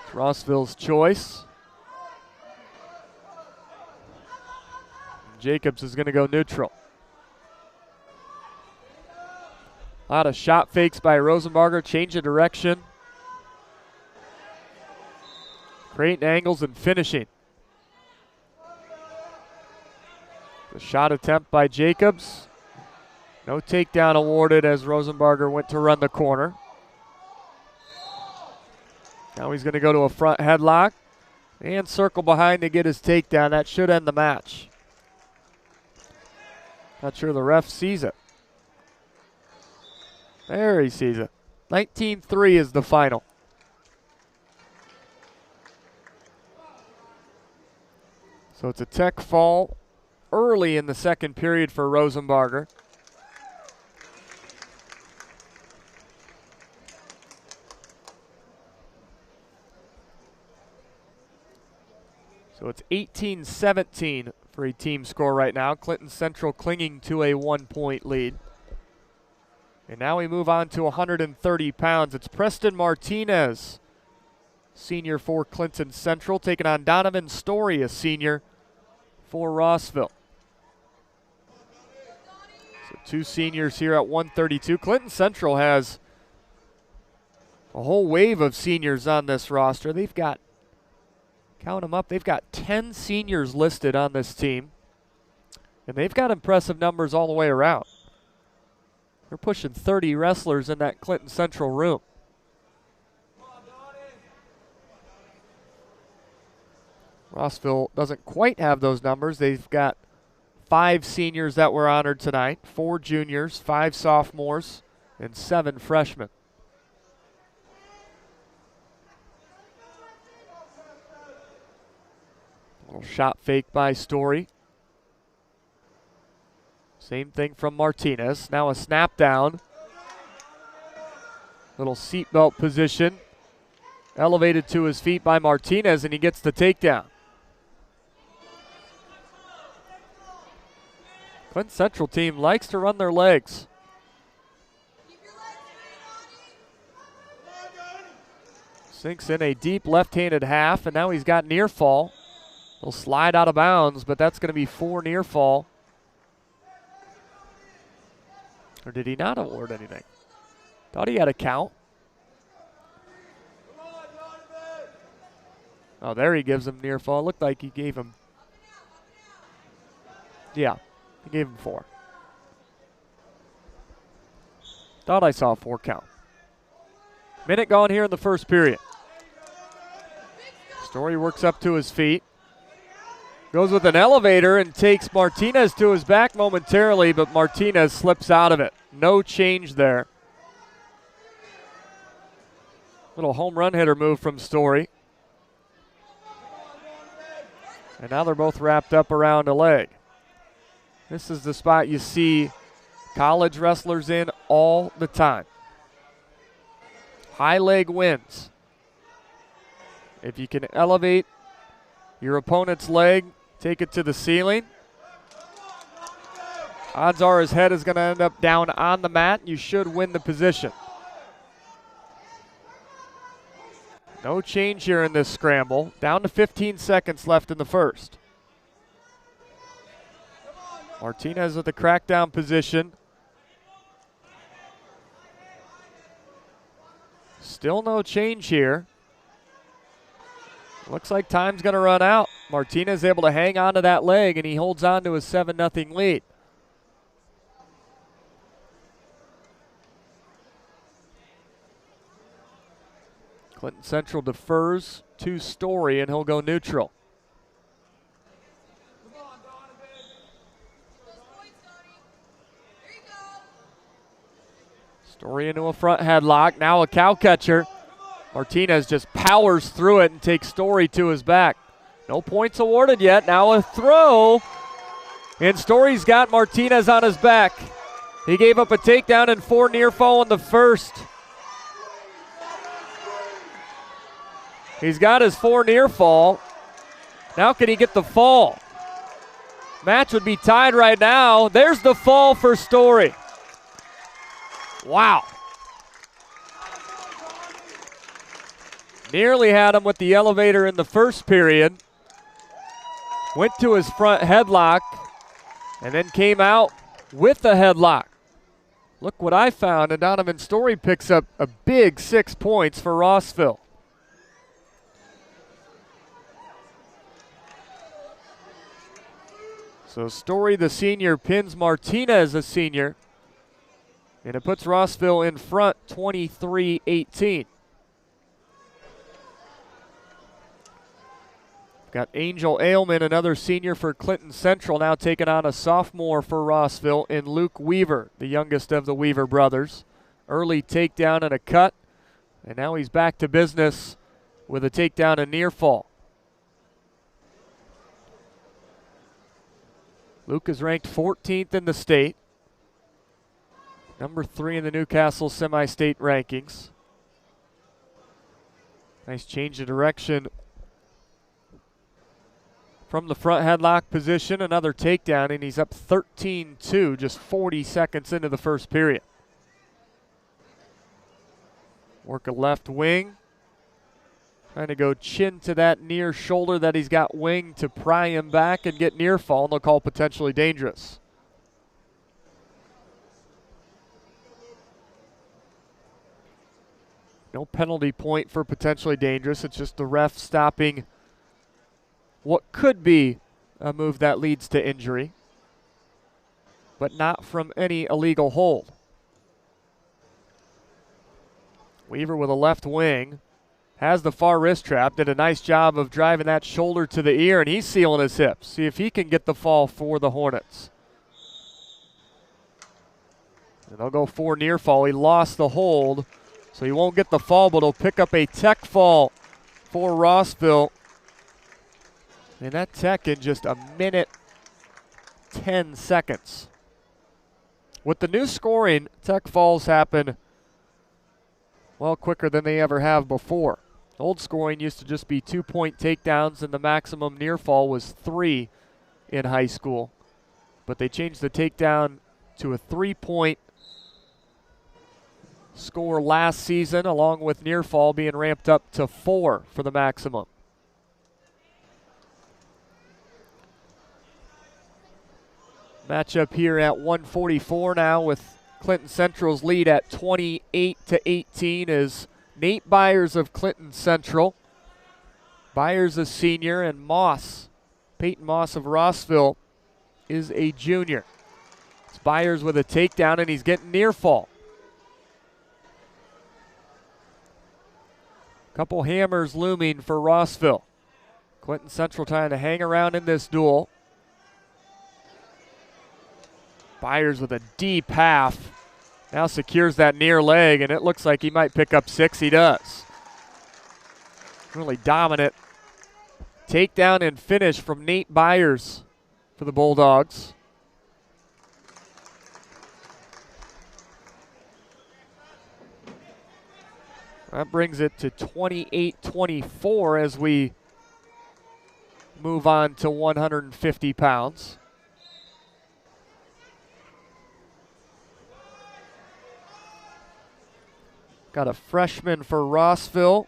It's Rossville's choice. Jacobs is going to go neutral. A lot of shot fakes by Rosenbarger. Change of direction. Creating angles and finishing. The shot attempt by Jacobs. No takedown awarded as Rosenbarger went to run the corner. Now he's going to go to a front headlock and circle behind to get his takedown. That should end the match. Not sure the ref sees it. There he sees it. 19-3 is the final. So it's a Tech fall early in the second period for Rosenbarger. So it's 18-17 for a team score right now. Clinton Central clinging to a 1-point lead. And now we move on to 130 pounds. It's Preston Martinez, senior for Clinton Central, taking on Donovan Story, a senior for Rossville. So two seniors here at 132. Clinton Central has a whole wave of seniors on this roster. They've got, count them up, they've got 10 seniors listed on this team. And they've got impressive numbers all the way around. They're pushing 30 wrestlers in that Clinton Central room. Rossville doesn't quite have those numbers. They've got 5 seniors that were honored tonight, 4 juniors, 5 sophomores, and 7 freshmen. Little shot fake by Story. Same thing from Martinez. Now a snap down. Little seatbelt position. Elevated to his feet by Martinez, and he gets the takedown. Clinton Central team likes to run their legs. Sinks in a deep left-handed half, and now he's got near fall. He'll slide out of bounds, but that's going to be 4 near fall. Or did he not award anything? Thought he had a count. Oh, there he gives him near fall. Looked like he gave him. Yeah, he gave him 4. Thought I saw a 4 count. Minute gone here in the first period. Story works up to his feet. Goes with an elevator and takes Martinez to his back momentarily, but Martinez slips out of it. No change there. Little home run hitter move from Story. And now they're both wrapped up around a leg. This is the spot you see college wrestlers in all the time. High leg wins. If you can elevate your opponent's leg, take it to the ceiling, odds are his head is going to end up down on the mat. You should win the position. No change here in this scramble. Down to 15 seconds left in the first. Martinez with the crackdown position. Still no change here. Looks like time's going to run out. Martinez able to hang on to that leg, and he holds on to a 7-0 lead. Clinton Central defers to Story, and he'll go neutral. Story into a front headlock. Now a cow catcher. Martinez just powers through it and takes Story to his back. No points awarded yet. Now a throw. And Story's got Martinez on his back. He gave up a takedown and 4 near fall in the first. He's got his 4 near fall. Now can he get the fall? Match would be tied right now. There's the fall for Story. Wow. Nearly had him with the elevator in the first period. Went to his front headlock and then came out with the headlock. Look what I found, and Donovan Story picks up a big 6 points for Rossville. So Story, the senior, pins Martinez, the senior, and it puts Rossville in front 23-18. Got Angel Ailman, another senior for Clinton Central, now taking on a sophomore for Rossville in Luke Weaver, the youngest of the Weaver brothers. Early takedown and a cut, and now he's back to business with a takedown and near fall. Luke is ranked 14th in the state, number 3 in the Newcastle semi-state rankings. Nice change of direction from the front headlock position. Another takedown, and he's up 13-2, just 40 seconds into the first period. Work a left wing. Trying to go chin to that near shoulder that he's got wing to pry him back and get near fall, and they'll call potentially dangerous. No penalty point for potentially dangerous. It's just the ref stopping what could be a move that leads to injury, but not from any illegal hold. Weaver with a left wing. Has the far wrist trap. Did a nice job of driving that shoulder to the ear, and he's sealing his hips. See if he can get the fall for the Hornets. And they'll go for near fall. He lost the hold, so he won't get the fall, but he'll pick up a tech fall for Rossville. And that tech in just a minute 10 seconds. With the new scoring, tech falls happen well quicker than they ever have before. Old scoring used to just be 2-point takedowns, and the maximum near fall was 3 in high school. But they changed the takedown to a 3-point score last season, along with near fall being ramped up to 4 for the maximum. Matchup here at 144 now, with Clinton Central's lead at 28-18 is Nate Byers of Clinton Central. Byers a senior, and Moss, Peyton Moss of Rossville, is a junior. It's Byers with a takedown, and he's getting near fall. Couple hammers looming for Rossville. Clinton Central trying to hang around in this duel. Byers with a deep half. Now secures that near leg, and it looks like he might pick up 6. He does. Really dominant takedown and finish from Nate Byers for the Bulldogs. That brings it to 28-24 as we move on to 150 pounds. Got a freshman for Rossville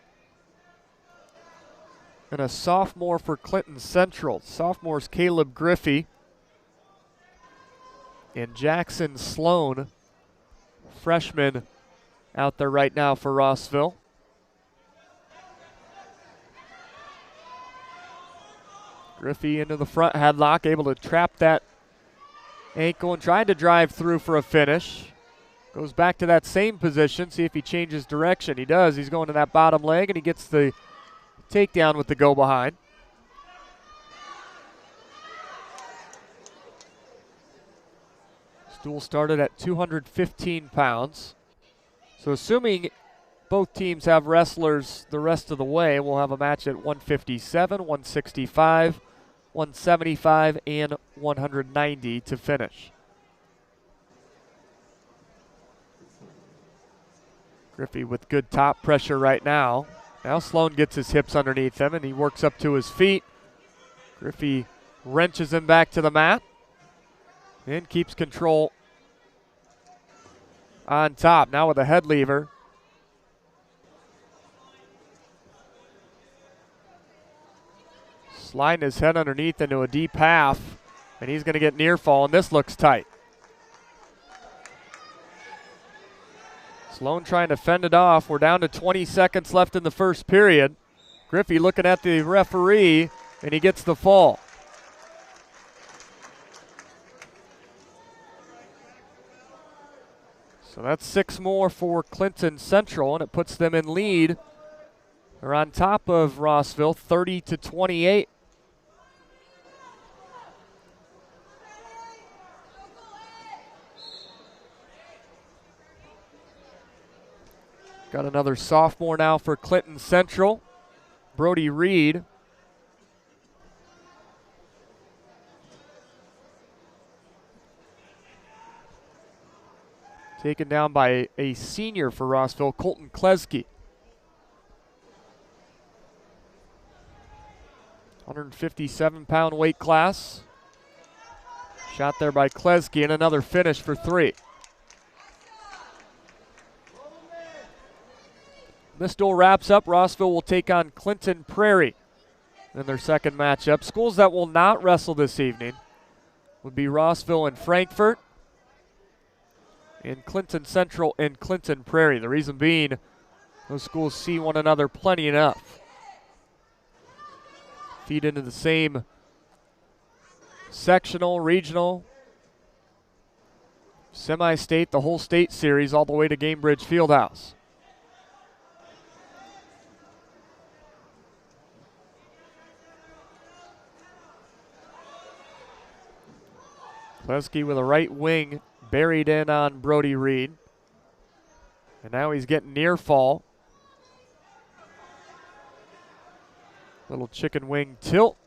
and a sophomore for Clinton Central. Sophomores Caleb Griffey and Jackson Sloan, freshman, out there right now for Rossville. Griffey into the front headlock, able to trap that ankle and trying to drive through for a finish. Goes back to that same position, see if he changes direction. He does. He's going to that bottom leg, and he gets the takedown with the go behind. This duel started at 215 pounds. So assuming both teams have wrestlers the rest of the way, we'll have a match at 157, 165, 175, and 190 to finish. Griffey with good top pressure right now. Now Sloan gets his hips underneath him, and he works up to his feet. Griffey wrenches him back to the mat and keeps control on top. Now with a head lever. Sliding his head underneath into a deep half, and he's going to get near fall, and this looks tight. Sloan trying to fend it off. We're down to 20 seconds left in the first period. Griffey looking at the referee, and he gets the fall. So that's 6 more for Clinton Central, and it puts them in lead. They're on top of Rossville, 30-28. Got another sophomore now for Clinton Central, Brody Reed. taken down by a senior for Rossville, Colton Kleske. 157-pound weight class. Shot there by Kleske, and another finish for 3. This duel wraps up. Rossville will take on Clinton Prairie in their second matchup. Schools that will not wrestle this evening would be Rossville and Frankfort, and Clinton Central and Clinton Prairie. The reason being, those schools see one another plenty enough. Feed into the same sectional, regional, semi-state, the whole state series all the way to Gamebridge Fieldhouse. Kleske with a right wing buried in on Brody Reed. And now he's getting near fall. Little chicken wing tilt.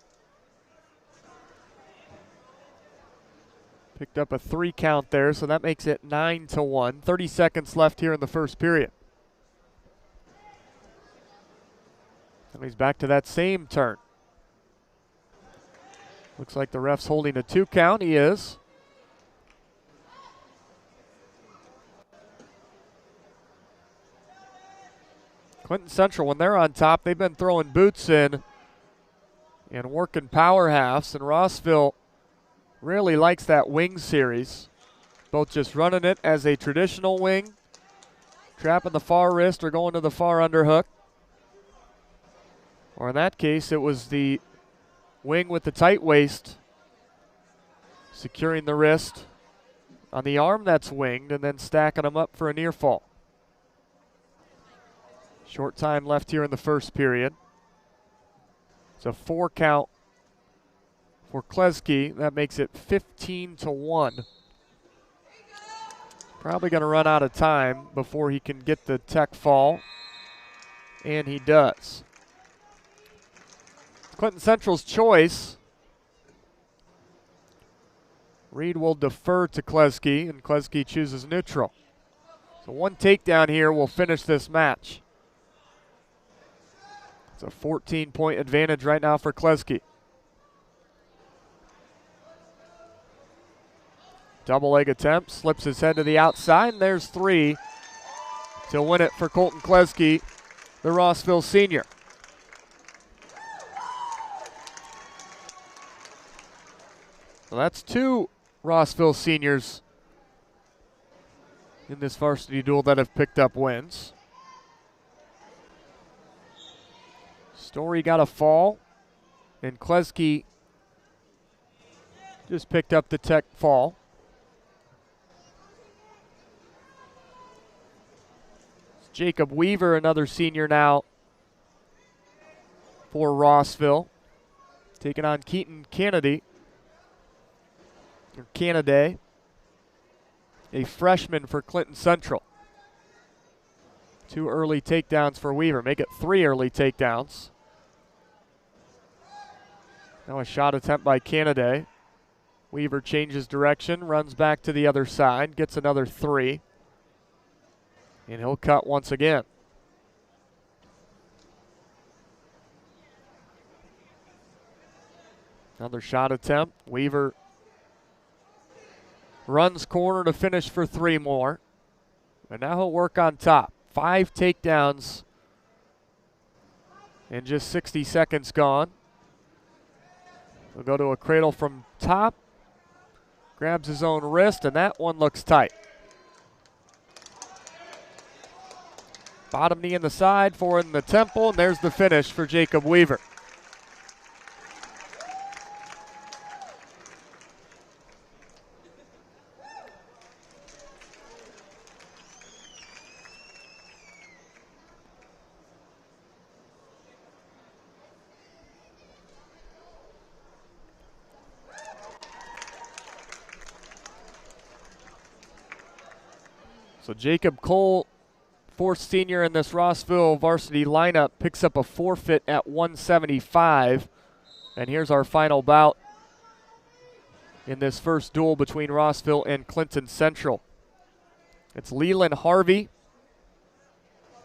Picked up a 3 count there, so that makes it 9-1. 30 seconds left here in the first period. And he's back to that same turn. Looks like the ref's holding a 2 count. He is. Clinton Central, when they're on top, they've been throwing boots in and working power halves, and Rossville really likes that wing series. Both just running it as a traditional wing, trapping the far wrist or going to the far underhook. Or in that case, it was the wing with the tight waist, securing the wrist on the arm that's winged and then stacking them up for a near fall. Short time left here in the first period. It's a 4 count for Kleske. That makes it 15-1. Probably going to run out of time before he can get the tech fall, and he does. Clinton Central's choice. Reed will defer to Kleske, and Kleske chooses neutral. So 1 takedown here will finish this match. It's a 14-point advantage right now for Kleske. Double leg attempt, slips his head to the outside, and there's 3 to win it for Colton Kleske, the Rossville senior. So that's 2 Rossville seniors in this varsity duel that have picked up wins. Story got a fall, and Kleske just picked up the tech fall. It's Jacob Weaver, another senior now for Rossville, taking on Keaton Kennedy, or Canada, a freshman for Clinton Central. 2 early takedowns for Weaver, make it 3 early takedowns. Now a shot attempt by Canada. Weaver changes direction, runs back to the other side, gets another 3. And he'll cut once again. Another shot attempt. Weaver runs corner to finish for 3 more. And now he'll work on top. 5 takedowns and just 60 seconds gone. He'll go to a cradle from top. Grabs his own wrist, and that one looks tight. Bottom knee in the side, 4 in the temple, and there's the finish for Jacob Weaver. So Jacob Cole, 4th senior in this Rossville varsity lineup, picks up a forfeit at 175. And here's our final bout in this first duel between Rossville and Clinton Central. It's Leland Harvey,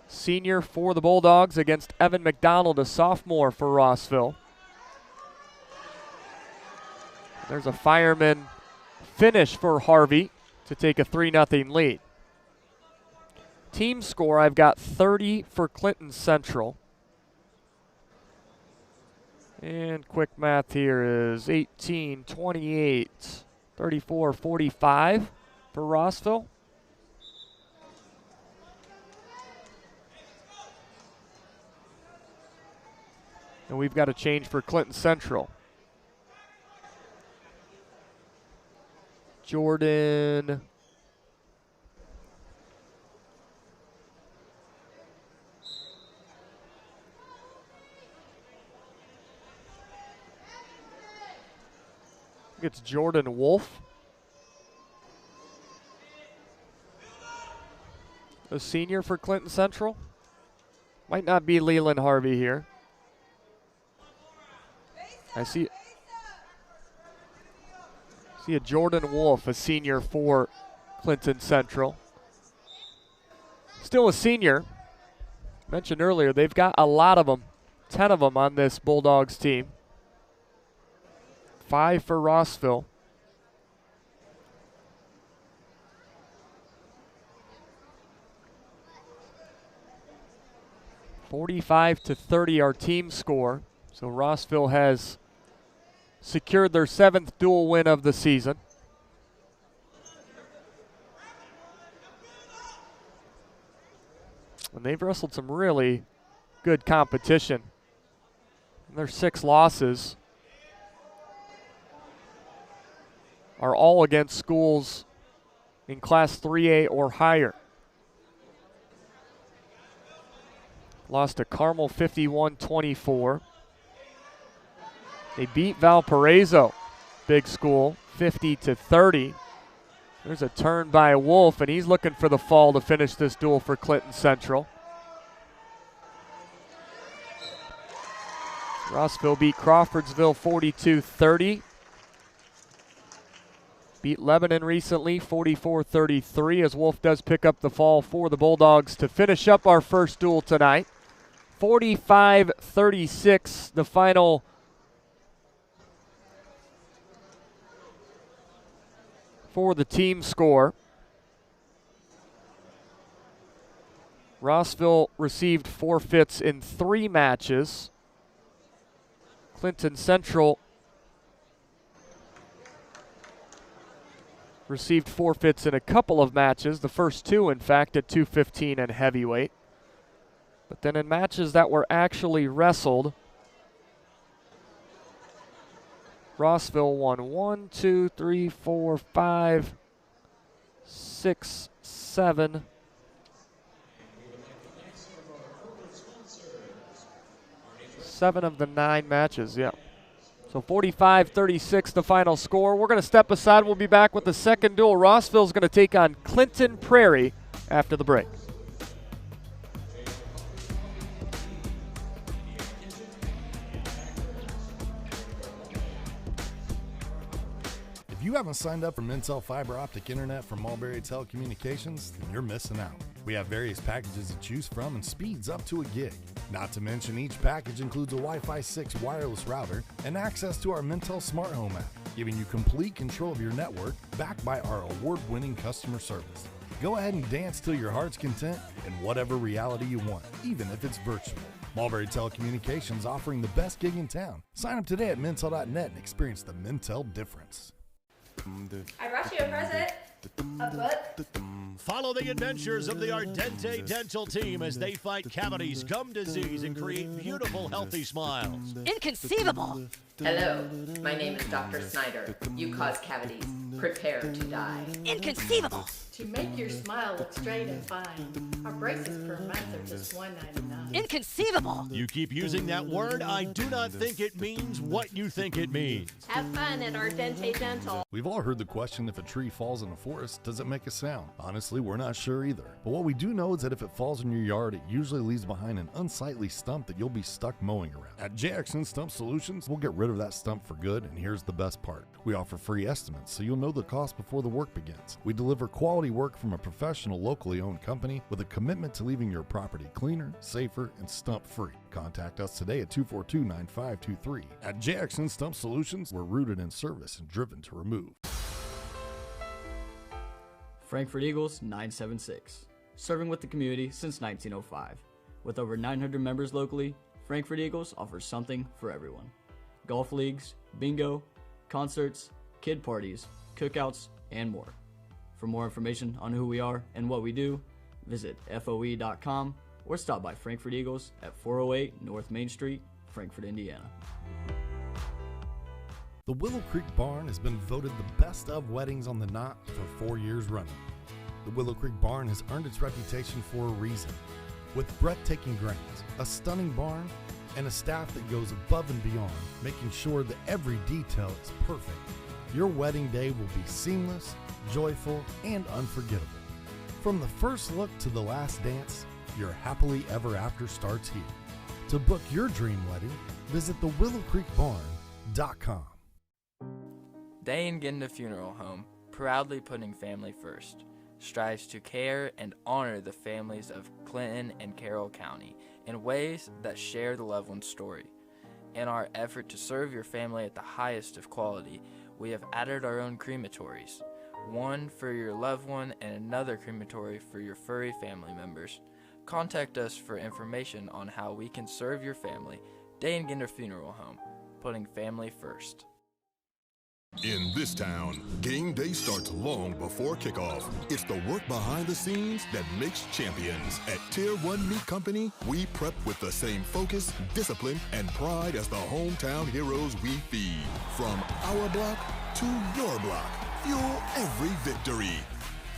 senior for the Bulldogs, against Evan McDonald, a sophomore for Rossville. There's a fireman finish for Harvey to take a 3-0 lead. Team score, I've got 30 for Clinton Central. And quick math here is 18, 28, 34, 45 for Rossville. And we've got a change for Clinton Central. Jordan it's Jordan Wolf, a senior for Clinton Central. Might not be Leland Harvey here. I see a Jordan Wolf, a senior for Clinton Central. Still a senior. Mentioned earlier, they've got a lot of them, 10 of them on this Bulldogs team. 5 for Rossville. (45-30) our team score. So Rossville has secured their 7th dual win of the season. And they've wrestled some really good competition. And their 6 losses are all against schools in Class 3A or higher. Lost to Carmel 51-24. They beat Valparaiso, big school, 50-30. There's a turn by Wolf, and he's looking for the fall to finish this duel for Clinton Central. Rossville beat Crawfordsville 42-30. Beat Lebanon recently 44-33, as Wolf does pick up the fall for the Bulldogs to finish up our first duel tonight. 45-36, the final for the team score. Rossville received forfeits in 3 matches. Clinton Central received forfeits in a couple of matches, the first 2, in fact, at 215 and heavyweight. But then in matches that were actually wrestled, Rossville won 1, 2, 3, 4, 5, 6, 7. Seven of the 9 matches, yeah. So 45-36 the final score. We're going to step aside. We'll be back with the second duel. Rossville's going to take on Clinton Prairie after the break. If you haven't signed up for Mintel Fiber Optic Internet from Mulberry Telecommunications, then you're missing out. We have various packages to choose from and speeds up to a gig. Not to mention, each package includes a Wi-Fi 6 wireless router and access to our Mintel Smart Home app, giving you complete control of your network, backed by our award-winning customer service. Go ahead and dance till your heart's content in whatever reality you want, even if it's virtual. Mulberry Telecommunications, offering the best gig in town. Sign up today at Mintel.net and experience the Mintel difference. I brought you a present. A book. Follow the adventures of the Ardente Dental team as they fight cavities, gum disease, and create beautiful, healthy smiles. Inconceivable! Hello, my name is Dr. Snyder. You cause cavities. Prepare to die. Inconceivable! To make your smile look straight and fine, our braces per month are just $1.99. Inconceivable! You keep using that word, I do not think it means what you think it means. Have fun at Ardente Dental. We've all heard the question, if a tree falls in a forest, does it make a sound? Honestly, we're not sure either. But what we do know is that if it falls in your yard, it usually leaves behind an unsightly stump that you'll be stuck mowing around. At JXN Stump Solutions, we'll get rid of that stump for good, and here's the best part. We offer free estimates, so you'll know the cost before the work begins. We deliver quality quality work from a professional, locally owned company with a commitment to leaving your property cleaner, safer, and stump-free. Contact us today at 242-9523. At JXN Stump Solutions, we're rooted in service and driven to remove. Frankfurt Eagles 976, serving with the community since 1905. With over 900 members locally, Frankfurt Eagles offers something for everyone. Golf leagues, bingo, concerts, kid parties, cookouts, and more. For more information on who we are and what we do, visit FOE.com or stop by Frankfurt Eagles at 408 North Main Street, Frankfurt, Indiana. The Willow Creek Barn has been voted the best of weddings on the knot for 4 years running. The Willow Creek Barn has earned its reputation for a reason. With breathtaking grounds, a stunning barn, and a staff that goes above and beyond, making sure that every detail is perfect, your wedding day will be seamless, joyful, and unforgettable. From the first look to the last dance, your happily ever after starts here. To book your dream wedding, visit thewillowcreekbarn.com. Day and Ginda Funeral Home, proudly putting family first, strives to care and honor the families of Clinton and Carroll County in ways that share the loved one's story. In our effort to serve your family at the highest of quality, we have added our own crematories, one for your loved one and another crematory for your furry family members. Contact us for information on how we can serve your family. Day and Ginda Funeral Home, putting family first. In this town, game day starts long before kickoff. It's the work behind the scenes that makes champions. At Tier 1 Meat Company, we prep with the same focus, discipline, and pride as the hometown heroes we feed. From our block to your block, fuel every victory.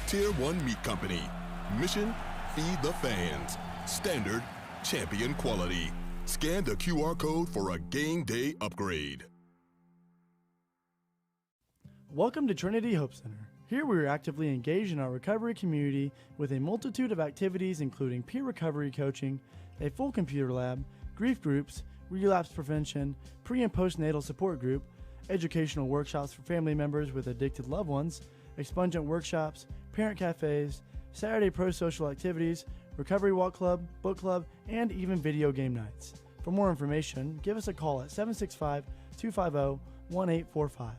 Tier 1 Meat Company. Mission, feed the fans. Standard, champion quality. Scan the QR code for a game day upgrade. Welcome to Trinity Hope Center. Here we are actively engaged in our recovery community with a multitude of activities including peer recovery coaching, a full computer lab, grief groups, relapse prevention, pre- and postnatal support group, educational workshops for family members with addicted loved ones, expungent workshops, parent cafes, Saturday pro-social activities, recovery walk club, book club, and even video game nights. For more information, give us a call at 765-250-1845.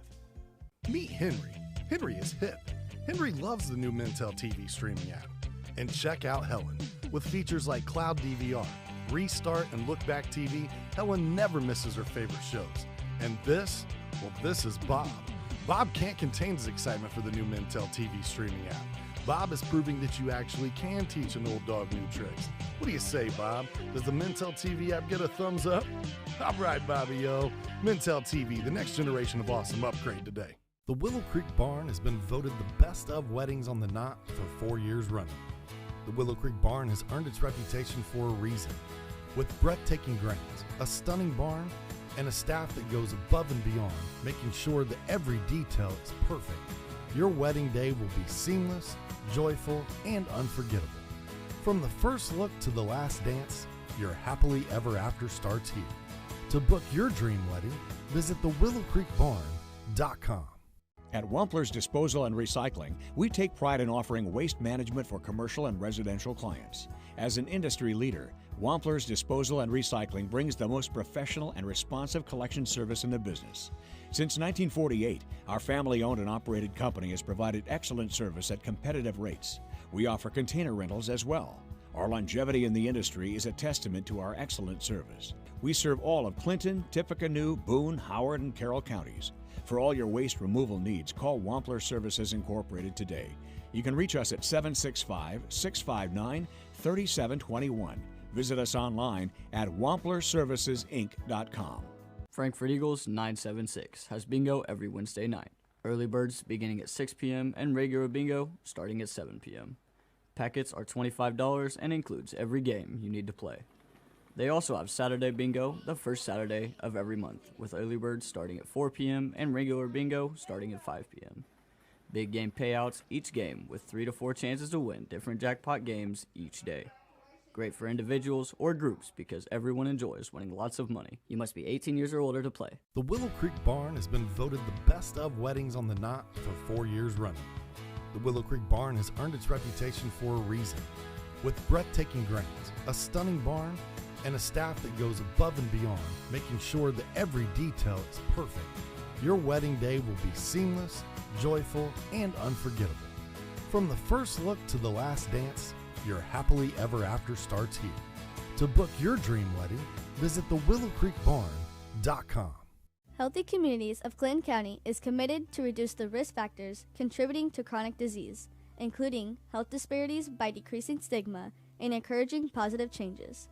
Meet Henry. Henry is hip. Henry loves the new Mintel TV streaming app. And check out Helen. With features like Cloud DVR, Restart, and Look Back TV, Helen never misses her favorite shows. And this? Well, this is Bob. Bob can't contain his excitement for the new Mintel TV streaming app. Bob is proving that you actually can teach an old dog new tricks. What do you say, Bob? Does the Mintel TV app get a thumbs up? All right, Bobby, yo. Mintel TV, the next generation of awesome, upgrade today. The Willow Creek Barn has been voted the best of weddings on the knot for 4 years running. The Willow Creek Barn has earned its reputation for a reason. With breathtaking grounds, a stunning barn, and a staff that goes above and beyond, making sure that every detail is perfect, your wedding day will be seamless, joyful, and unforgettable. From the first look to the last dance, your happily ever after starts here. To book your dream wedding, visit thewillowcreekbarn.com. At Wampler's Disposal and Recycling, we take pride in offering waste management for commercial and residential clients. As an industry leader, Wampler's Disposal and Recycling brings the most professional and responsive collection service in the business. Since 1948, our family-owned and operated company has provided excellent service at competitive rates. We offer container rentals as well. Our longevity in the industry is a testament to our excellent service. We serve all of Clinton, Tippecanoe, Boone, Howard, and Carroll counties. For all your waste removal needs, call Wampler Services Incorporated today. You can reach us at 765-659-3721. Visit us online at wamplerservicesinc.com. Frankfurt Eagles 976 has bingo every Wednesday night. Early birds beginning at 6 p.m. and regular bingo starting at 7 p.m. Packets are $25 and includes every game you need to play. They also have Saturday bingo the first Saturday of every month, with early birds starting at 4 p.m. and regular bingo starting at 5 p.m. Big game payouts each game with 3 to 4 chances to win different jackpot games each day. Great for individuals or groups because everyone enjoys winning lots of money. You must be 18 years or older to play. The Willow Creek Barn has been voted the best of weddings on the knot for 4 years running. The The Willow Creek Barn has earned its reputation for a reason. With breathtaking grounds, a stunning barn, and a staff that goes above and beyond, making sure that every detail is perfect, your wedding day will be seamless, joyful, and unforgettable. From the first look to the last dance, your happily ever after starts here. To book your dream wedding, visit thewillowcreekbarn.com. Healthy Communities of Clinton County is committed to reduce the risk factors contributing to chronic disease, including health disparities by decreasing stigma and encouraging positive changes.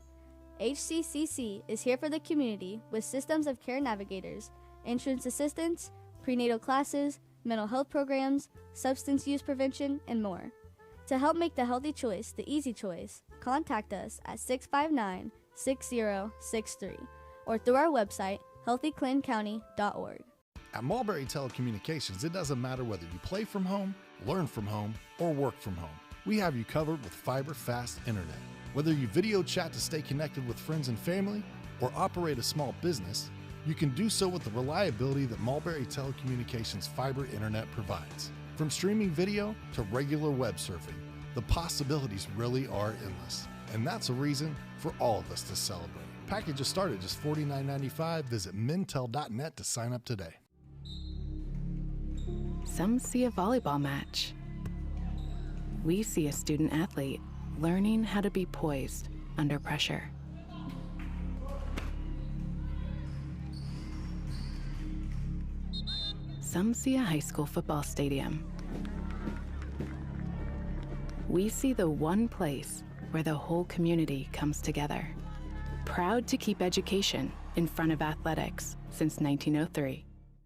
HCCC is here for the community with systems of care navigators, insurance assistance, prenatal classes, mental health programs, substance use prevention, and more. To help make the healthy choice the easy choice, contact us at 659-6063 or through our website, healthyclintoncounty.org. At Mulberry Telecommunications, it doesn't matter whether you play from home, learn from home, or work from home. We have you covered with fiber fast internet. Whether you video chat to stay connected with friends and family or operate a small business, you can do so with the reliability that Mulberry Telecommunications fiber internet provides. From streaming video to regular web surfing, the possibilities really are endless. And that's a reason for all of us to celebrate. Packages start at just $49.95. Visit mintel.net to sign up today. Some see a volleyball match. We see a student athlete learning how to be poised under pressure. Some see a high school football stadium. We see the one place where the whole community comes together. Proud to keep education in front of athletics since 1903.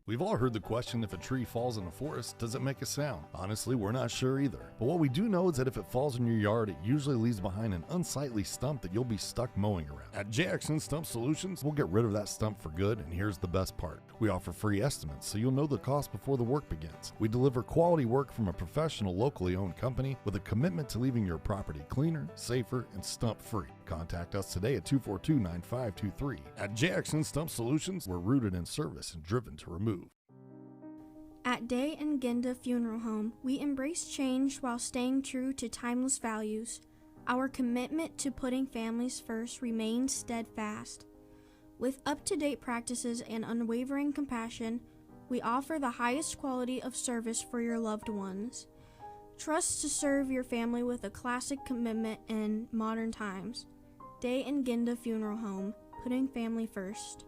We've all heard the question, if a tree falls in a forest, does it make a sound? Honestly, we're not sure either. But what we do know is that if it falls in your yard, it usually leaves behind an unsightly stump that you'll be stuck mowing around. At JXN Stump Solutions, we'll get rid of that stump for good, and here's the best part. We offer free estimates, so you'll know the cost before the work begins. We deliver quality work from a professional, locally owned company with a commitment to leaving your property cleaner, safer, and stump-free. Contact us today at 242-9523. At JXN Stump Solutions, we're rooted in service and driven to remove. At Day and Ginda Funeral Home, we embrace change while staying true to timeless values. Our commitment to putting families first remains steadfast. With up-to-date practices and unwavering compassion, we offer the highest quality of service for your loved ones. Trust to serve your family with a classic commitment in modern times. Day and Ginda Funeral Home, putting family first.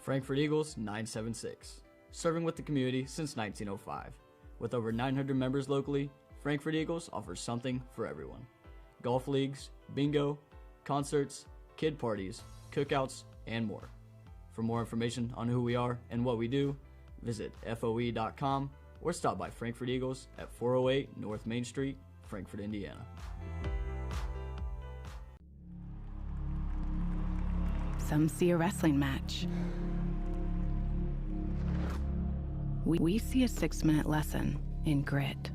Frankfort Eagles 976, serving with the community since 1905. With over 900 members locally, Frankfort Eagles offers something for everyone. Golf leagues, bingo, concerts, kid parties, cookouts, and more. For more information on who we are and what we do, visit FOE.com or stop by Frankfort Eagles at 408 North Main Street, Frankfort, Indiana. Some see a wrestling match. We see a 6-minute lesson in grit.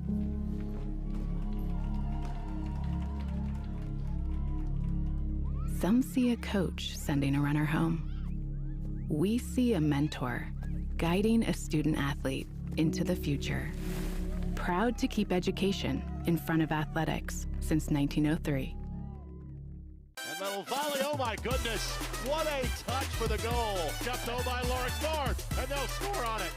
Some see a coach sending a runner home. We see a mentor guiding a student athlete into the future. Proud to keep education in front of athletics since 1903. And that'll volley, oh my goodness, what a touch for the goal. Jumped over by Lawrence North, and they'll score on it.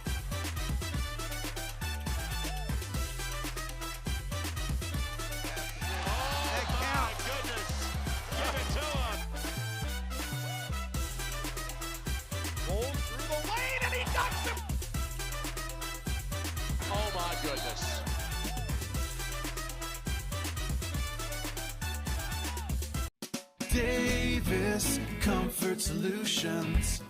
Davis Comfort Solutions.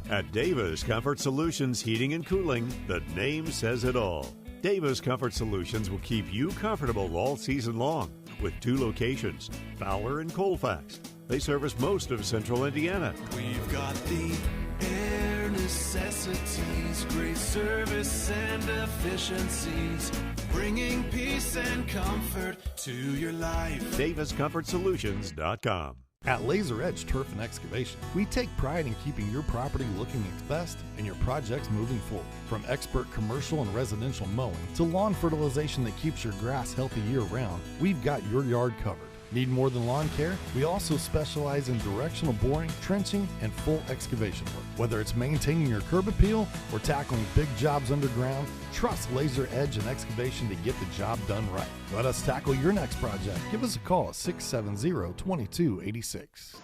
At Davis Comfort Solutions Heating and Cooling, the name says it all. Davis Comfort Solutions will keep you comfortable all season long with 2 locations, Fowler and Colfax. They service most of central Indiana. We've got the air necessities, great service and efficiencies, bringing peace and comfort to your life. DavisComfortSolutions.com. At Laser Edge Turf and Excavation, we take pride in keeping your property looking its best and your projects moving forward. From expert commercial and residential mowing to lawn fertilization that keeps your grass healthy year-round, we've got your yard covered. Need more than lawn care? We also specialize in directional boring, trenching, and full excavation work. Whether it's maintaining your curb appeal or tackling big jobs underground, trust Laser Edge and Excavation to get the job done right. Let us tackle your next project. Give us a call at 670-2286.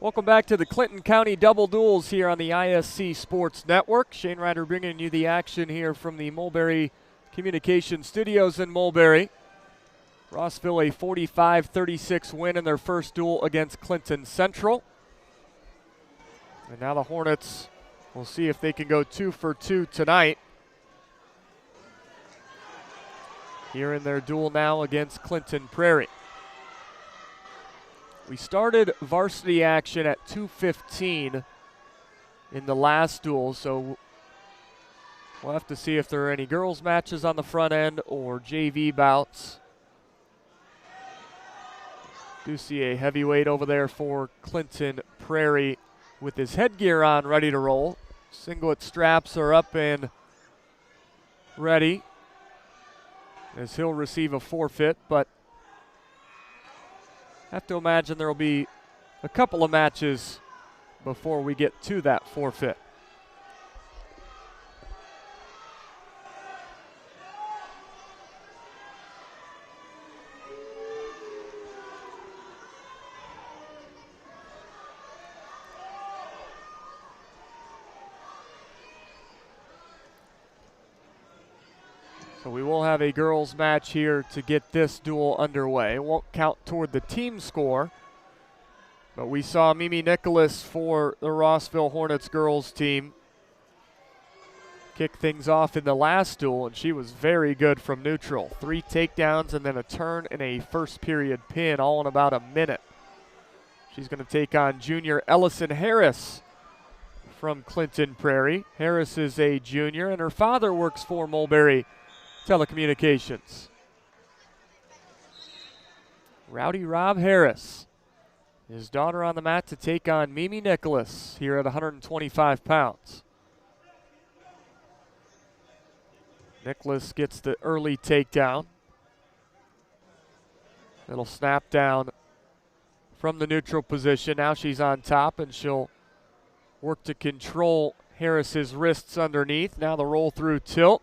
Welcome back to the Clinton County Double Duels here on the ISC Sports Network. Shane Ryder bringing you the action here from the Mulberry Communication Studios in Mulberry. Rossville a 45-36 win in their first duel against Clinton Central. And now the Hornets will see if they can go 2 for 2 tonight. Here in their duel now against Clinton Prairie. We started varsity action at 2:15 in the last duel, so we'll have to see if there are any girls matches on the front end or JV bouts. Do see a heavyweight over there for Clinton Prairie with his headgear on, ready to roll. Singlet straps are up and ready, as he'll receive a forfeit, but have to imagine there will be a couple of matches before we get to that forfeit. So we will have a girls match here to get this duel underway. It won't count toward the team score, but we saw Mimi Nicholas for the Rossville Hornets girls team kick things off in the last duel, and she was very good from neutral. 3 takedowns and then a turn and a first period pin all in about a minute. She's going to take on junior Ellison Harris from Clinton Prairie. Harris is a junior, and her father works for Mulberry Telecommunications. Rowdy Rob Harris, his daughter on the mat to take on Mimi Nicholas here at 125 pounds. Nicholas gets the early takedown. It'll snap down from the neutral position. Now she's on top, and she'll work to control Harris's wrists underneath. Now the roll through tilt.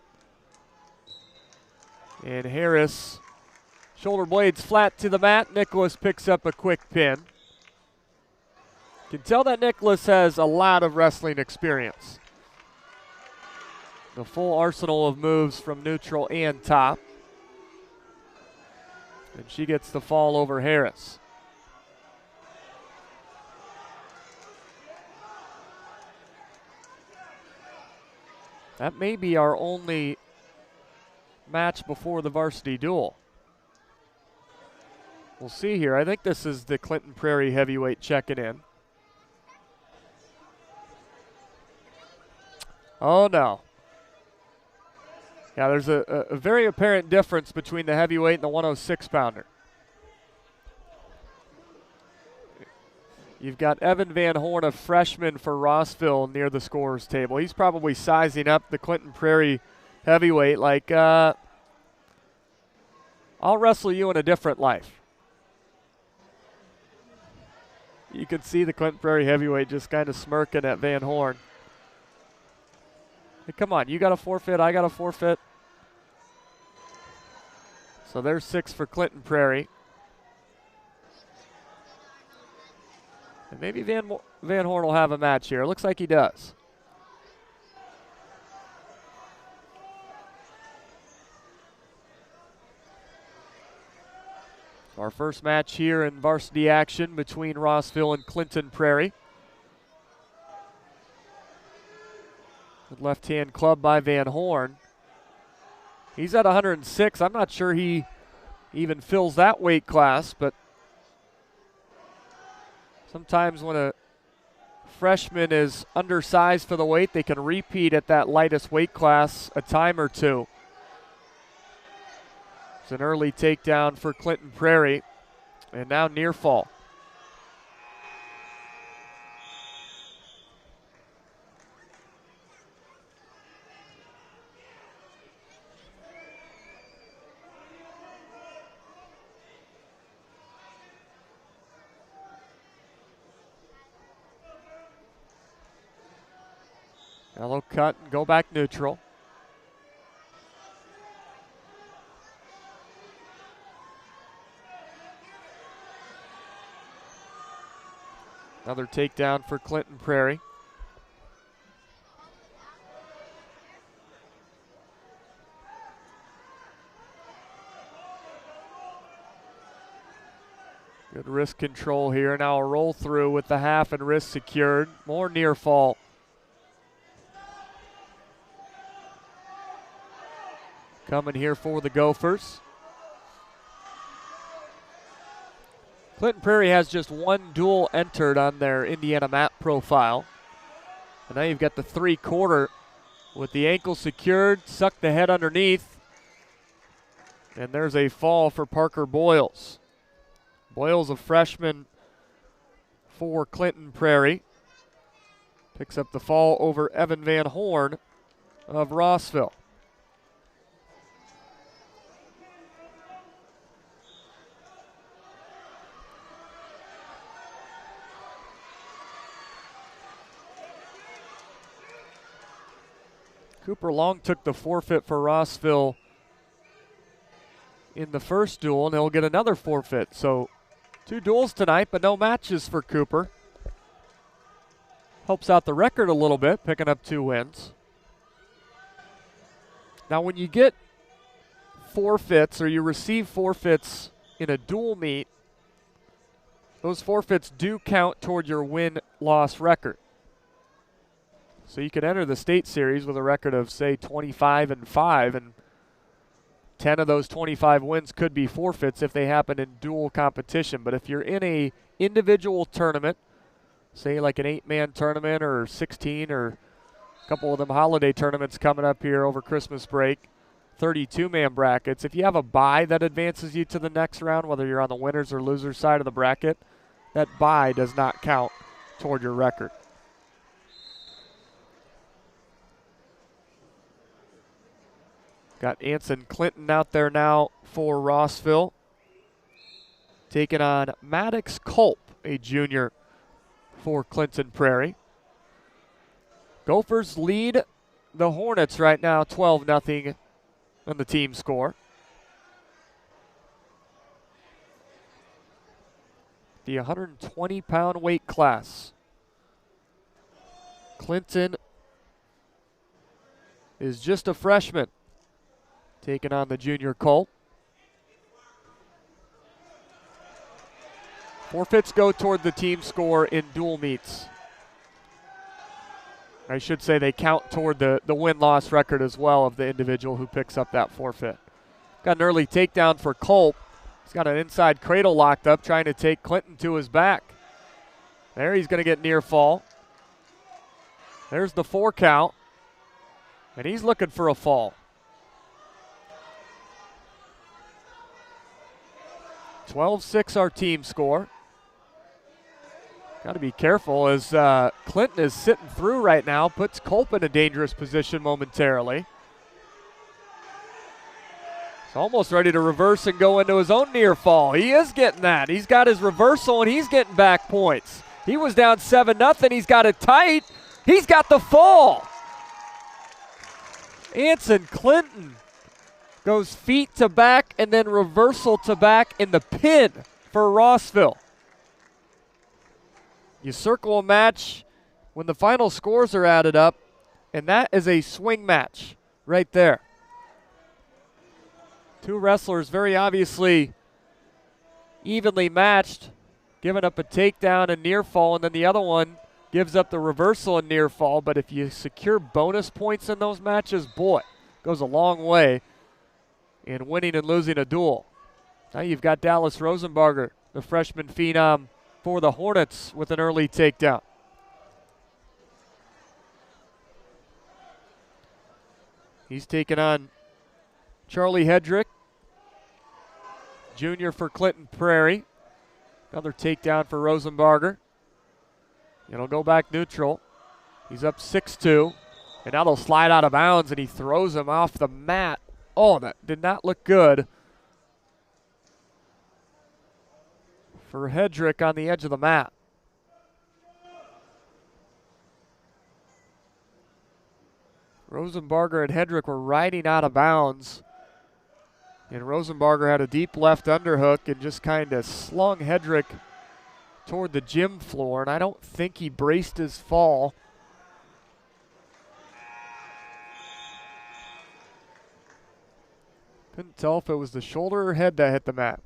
And Harris, shoulder blades flat to the mat. Nicholas picks up a quick pin. Can tell that Nicholas has a lot of wrestling experience. The full arsenal of moves from neutral and top. And she gets the fall over Harris. That may be our only match before the varsity duel. We'll see here. I think this is the Clinton Prairie heavyweight checking in. Oh no. Yeah, there's a very apparent difference between the heavyweight and the 106-pounder. You've got Evan Van Horn, a freshman for Rossville, near the scorer's table. He's probably sizing up the Clinton Prairie heavyweight like, I'll wrestle you in a different life. You can see the Clinton Prairie heavyweight just kind of smirking at Van Horn. Hey, come on, you got a forfeit, I got a forfeit. So there's 6 for Clinton Prairie. And maybe Van Horn will have a match here. Looks like he does. Our first match here in varsity action between Rossville and Clinton Prairie. Good left-hand club by Van Horn. He's at 106. I'm not sure he even fills that weight class, but sometimes when a freshman is undersized for the weight, they can repeat at that lightest weight class a time or two. It's an early takedown for Clinton Prairie, and now near fall. Elbow cut and go back neutral. Another takedown for Clinton Prairie. Good wrist control here. Now a roll through with the half and wrist secured. More near fall. Coming here for the Gophers. Clinton Prairie has just one duel entered on their Indiana map profile. And now you've got the 3-quarter with the ankle secured, suck the head underneath. And there's a fall for Parker Boyles. Boyles, a freshman for Clinton Prairie, picks up the fall over Evan Van Horn of Rossville. Cooper Long took the forfeit for Rossville in the first duel, and he'll get another forfeit. So 2 duels tonight, but no matches for Cooper. Helps out the record a little bit, picking up 2 wins. Now when you get forfeits or you receive forfeits in a dual meet, those forfeits do count toward your win-loss record. So you could enter the state series with a record of, say, 25-5, and 10 of those 25 wins could be forfeits if they happen in dual competition. But if you're in a individual tournament, say like an 8-man tournament or 16 or a couple of them holiday tournaments coming up here over Christmas break, 32-man brackets, if you have a bye that advances you to the next round, whether you're on the winners or losers side of the bracket, that bye does not count toward your record. Got Anson Clinton out there now for Rossville, taking on Maddox Culp, a junior for Clinton Prairie. Gophers lead the Hornets right now 12-0 on the team score. The 120-pound weight class. Clinton is just a freshman, taking on the junior Culp. Forfeits go toward the team score in dual meets. I should say they count toward the win-loss record as well of the individual who picks up that forfeit. Got an early takedown for Culp. He's got an inside cradle locked up, trying to take Clinton to his back. There, he's going to get near fall. There's the 4 count, and he's looking for a fall. 12-6 our team score. Got to be careful as Clinton is sitting through right now, puts Culp in a dangerous position momentarily. He's almost ready to reverse and go into his own near fall. He is getting that. He's got his reversal and he's getting back points. He was down 7-0. He's got it tight. He's got the fall. Anson Clinton goes feet to back and then reversal to back in the pin for Rossville. You circle a match when the final scores are added up, and that is a swing match right there. 2 wrestlers very obviously evenly matched, giving up a takedown and near fall, and then the other one gives up the reversal and near fall. But if you secure bonus points in those matches, boy, goes a long way in winning and losing a duel. Now you've got Dallas Rosenbarger, the freshman phenom for the Hornets, with an early takedown. He's taking on Charlie Hedrick, junior for Clinton Prairie. Another takedown for Rosenbarger. It'll go back neutral. He's up 6-2, and now they'll slide out of bounds, and he throws him off the mat. Oh, that did not look good for Hedrick on the edge of the mat. Rosenbarger and Hedrick were riding out of bounds, and Rosenbarger had a deep left underhook and just kind of slung Hedrick toward the gym floor, and I don't think he braced his fall. Couldn't tell if it was the shoulder or head that hit the mat.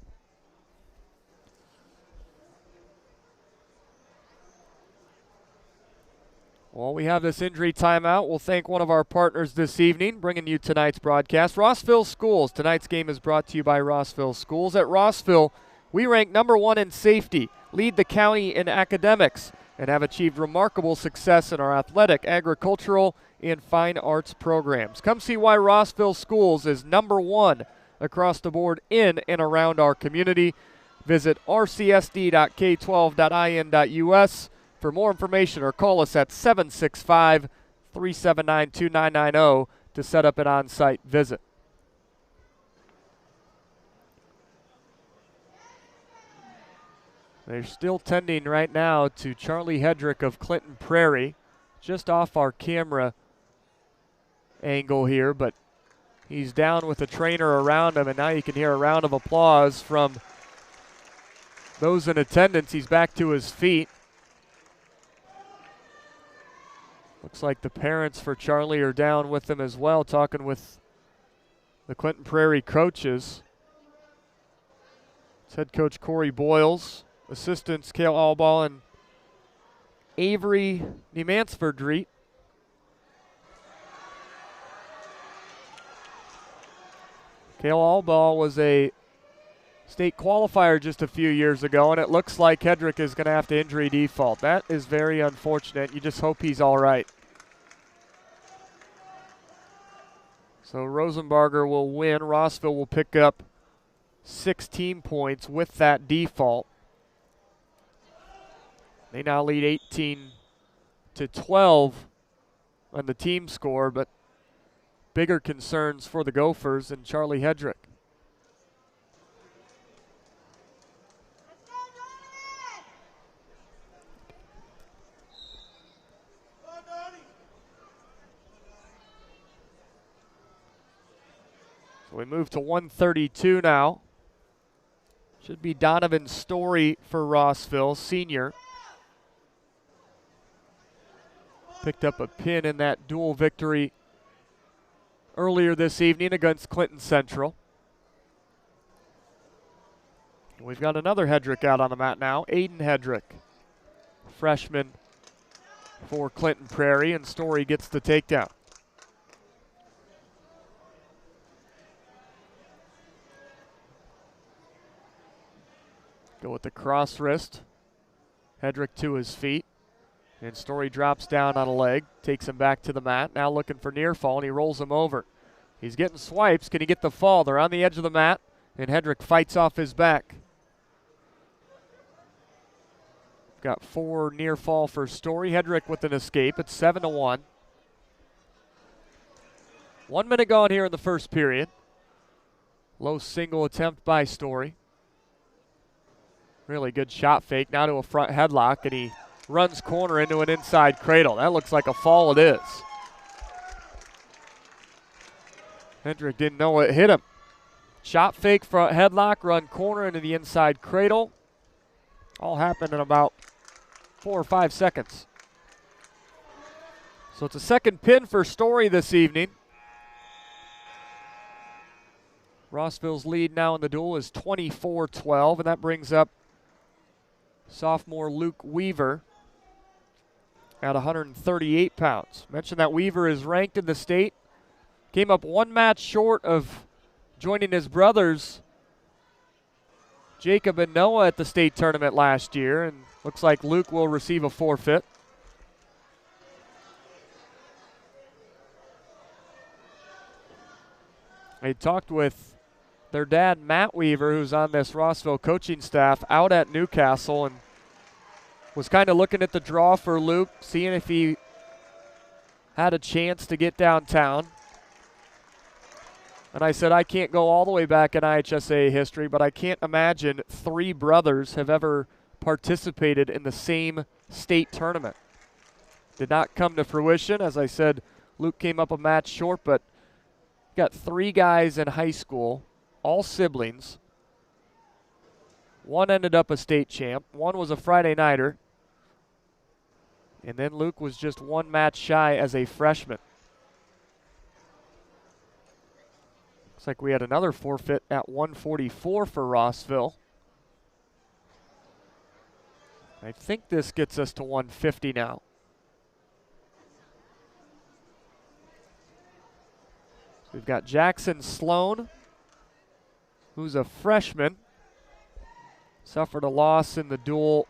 Well, we have this injury timeout. We'll thank one of our partners this evening, bringing you tonight's broadcast, Rossville Schools. Tonight's game is brought to you by Rossville Schools. At Rossville, we rank number 1 in safety, lead the county in academics, and have achieved remarkable success in our athletic, agricultural, and fine arts programs. Come see why Rossville Schools is number 1 across the board in and around our community. Visit rcsd.k12.in.us for more information, or call us at 765-379-2990 to set up an on-site visit. They're still tending right now to Charlie Hedrick of Clinton Prairie, just off our camera angle here, but he's down with the trainer around him, and now you can hear a round of applause from those in attendance. He's back to his feet. Looks like the parents for Charlie are down with him as well, talking with the Clinton Prairie coaches. It's head coach Corey Boyles, assistants Cale Allball and Avery Nemansford-Dreet. Cale Allball was a state qualifier just a few years ago, and it looks like Hedrick is going to have to injury default. That is very unfortunate. You just hope he's all right. So Rosenbarger will win. Rossville will pick up 16 points with that default. They now lead 18-12 on the team score, but bigger concerns for the Gophers and Charlie Hedrick. So we move to 132 now. Should be Donovan Story for Rossville, senior. Picked up a pin in that dual victory earlier this evening against Clinton Central. We've got another Hedrick out on the mat now, Aiden Hedrick, freshman for Clinton Prairie, and Story gets the takedown. Go with the cross wrist. Hedrick to his feet. And Story drops down on a leg, takes him back to the mat. Now looking for near fall, and he rolls him over. He's getting swipes. Can he get the fall? They're on the edge of the mat, and Hedrick fights off his back. Got 4 near fall for Story. Hedrick with an escape. It's 7-1. 1 minute gone here in the first period. Low single attempt by Story. Really good shot fake. Now to a front headlock, and he runs corner into an inside cradle. That looks like a fall. It is. Hedrick didn't know it hit him. Shot fake, front headlock, run corner into the inside cradle. All happened in about 4 or 5 seconds. So it's a second pin for Story this evening. Rossville's lead now in the duel is 24-12, and that brings up sophomore Luke Weaver at 138 pounds. Mentioned that Weaver is ranked in the state. Came up 1 match short of joining his brothers Jacob and Noah at the state tournament last year, and looks like Luke will receive a forfeit. I talked with their dad, Matt Weaver, who's on this Rossville coaching staff, out at Newcastle, and was kind of looking at the draw for Luke, seeing if he had a chance to get downtown. And I said, I can't go all the way back in IHSA history, but I can't imagine 3 brothers have ever participated in the same state tournament. Did not come to fruition. As I said, Luke came up a match short, but got 3 guys in high school, all siblings. 1 ended up a state champ. 1 was a Friday nighter. And then Luke was just 1 match shy as a freshman. Looks like we had another forfeit at 144 for Rossville. I think this gets us to 150 now. So we've got Jackson Sloan, who's a freshman. Suffered a loss in the duel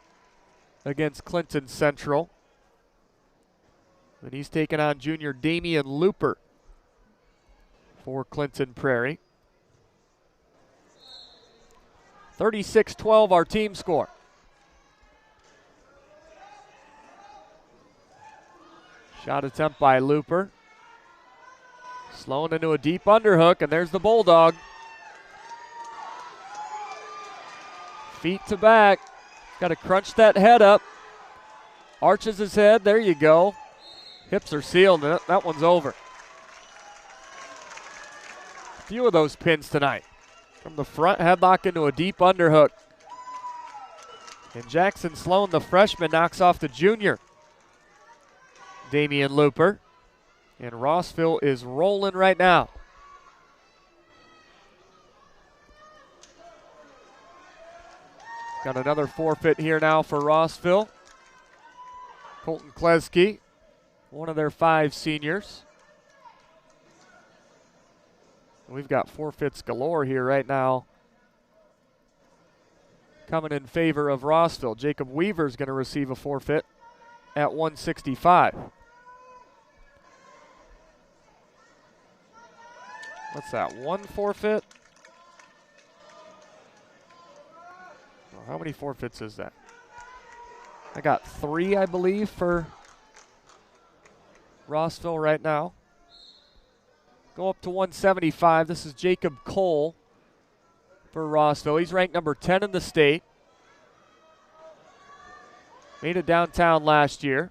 against Clinton Central. And he's taking on junior Damian Looper for Clinton Prairie. 36-12 our team score. Shot attempt by Looper. Sloan into a deep underhook, and there's the Bulldog. Feet to back. Got to crunch that head up. Arches his head. There you go. Hips are sealed, and that one's over. few of those pins tonight. From the front headlock into a deep underhook. And Jackson Sloan, the freshman, knocks off the junior, Damian Looper. And Rossville is rolling right now. Got another forfeit here now for Rossville. Colton Kleski, one of their 5 seniors. We've got forfeits galore here right now. Coming in favor of Rossville. Jacob Weaver is going to receive a forfeit at 165. What's that, 1 forfeit? Oh, how many forfeits is that? I got 3, I believe, for Rossville right now. Go up to 175. This is Jacob Cole for Rossville. He's ranked number 10 in the state. Made it downtown last year.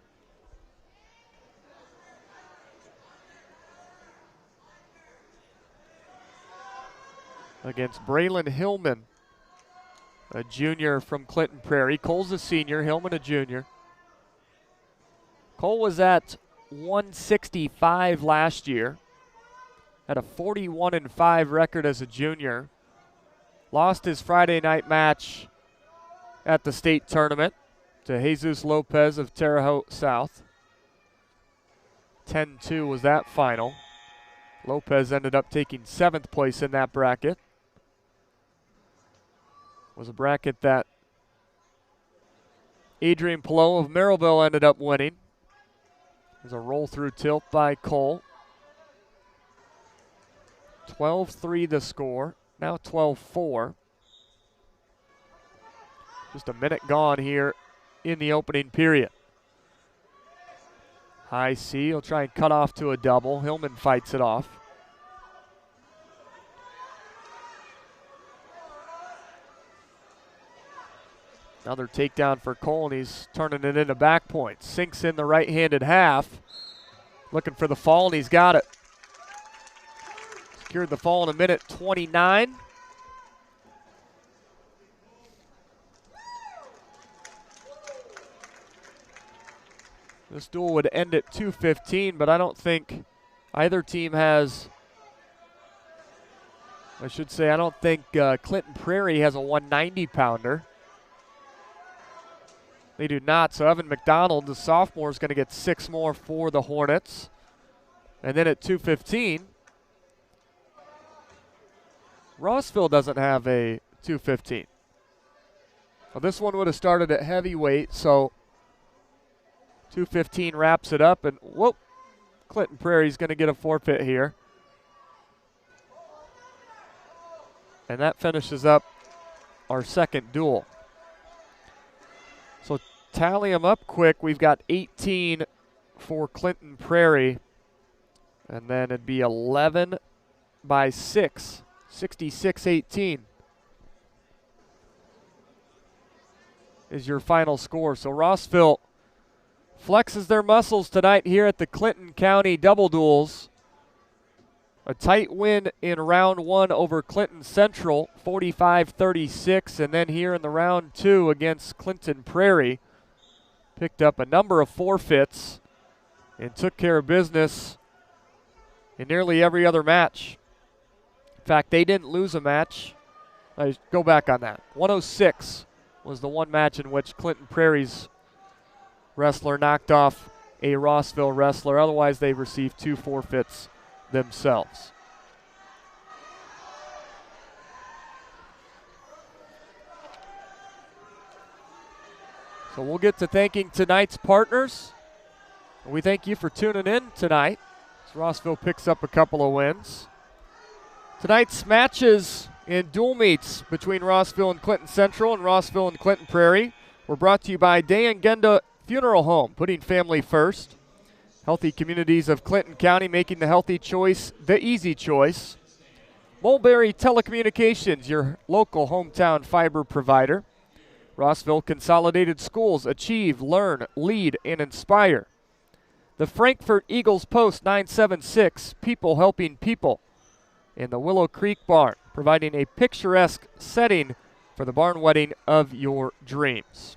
Against Braylon Hillman, a junior from Clinton Prairie. Cole's a senior, Hillman a junior. Cole was at 165 last year. Had a 41-5 record as a junior. Lost his Friday night match at the state tournament to Jesus Lopez of Terre Haute South. 10-2 was that final. Lopez ended up taking 7th place in that bracket. Was a bracket that Adrian Pillow of Merrillville ended up winning. There's a roll-through tilt by Cole. 12-3 the score, now 12-4. Just a minute gone here in the opening period. High C, he'll try and cut off to a double. Hillman fights it off. Another takedown for Cole, and he's turning it into back points. Sinks in the right-handed half. Looking for the fall, and he's got it. Secured the fall in a minute 29. This duel would end at 2:15, but I don't think either team has, I don't think Clinton Prairie has a 190-pounder. They do not, so Evan McDonald, the sophomore, is going to get 6 more for the Hornets. And then at 2:15, Rossville doesn't have a 2:15. Well, this one would have started at heavyweight, so 2:15 wraps it up, and whoop, Clinton Prairie's going to get a forfeit here. And that finishes up our second duel. So tally them up quick. We've got 18 for Clinton Prairie, and then it'd be 11 by 6, 66-18 is your final score. So Rossville flexes their muscles tonight here at the Clinton County Double Duels. A tight win in round 1 over Clinton Central, 45-36, and then here in the round 2 against Clinton Prairie, picked up a number of forfeits and took care of business in nearly every other match. In fact, they didn't lose a match. I go back on that. 106 was the one match in which Clinton Prairie's wrestler knocked off a Rossville wrestler. Otherwise, they received 2 forfeits themselves. So we'll get to thanking tonight's partners. We thank you for tuning in tonight as Rossville picks up a couple of wins. Tonight's matches in dual meets between Rossville and Clinton Central and Rossville and Clinton Prairie were brought to you by Day and Genda Funeral Home, putting family first. Healthy Communities of Clinton County, making the healthy choice the easy choice. Mulberry Telecommunications, your local hometown fiber provider. Rossville Consolidated Schools, achieve, learn, lead, and inspire. The Frankfort Eagles Post 976, people helping people. in the Willow Creek Barn, providing a picturesque setting for the barn wedding of your dreams.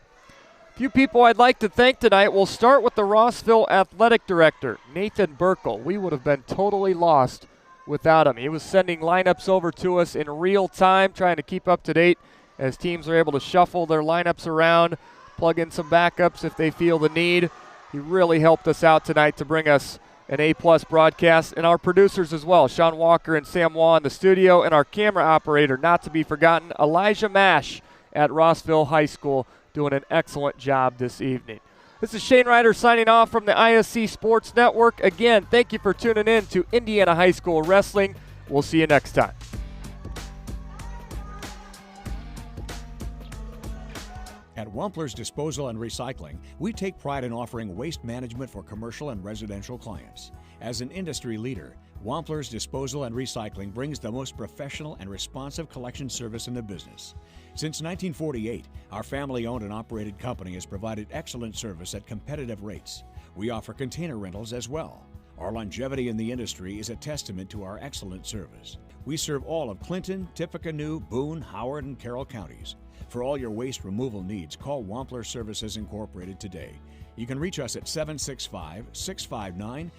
A few people I'd like to thank tonight. We'll start with the Rossville Athletic Director, Nathan Burkle. We would have been totally lost without him. He was sending lineups over to us in real time, trying to keep up to date as teams are able to shuffle their lineups around, plug in some backups if they feel the need. He really helped us out tonight to bring us an A-plus broadcast, and our producers as well, Sean Walker and Sam Waugh in the studio, and our camera operator, not to be forgotten, Elijah Mash at Rossville High School, doing an excellent job this evening. This is Shane Ryder signing off from the ISC Sports Network. Again, thank you for tuning in to Indiana High School Wrestling. We'll see you next time. At Wampler's Disposal and Recycling, we take pride in offering waste management for commercial and residential clients. As an industry leader, Wampler's Disposal and Recycling brings the most professional and responsive collection service in the business. Since 1948, our family-owned and operated company has provided excellent service at competitive rates. We offer container rentals as well. Our longevity in the industry is a testament to our excellent service. We serve all of Clinton, Tippecanoe, Boone, Howard, and Carroll counties. For all your waste removal needs, call Wampler Services Incorporated today. You can reach us at 765-659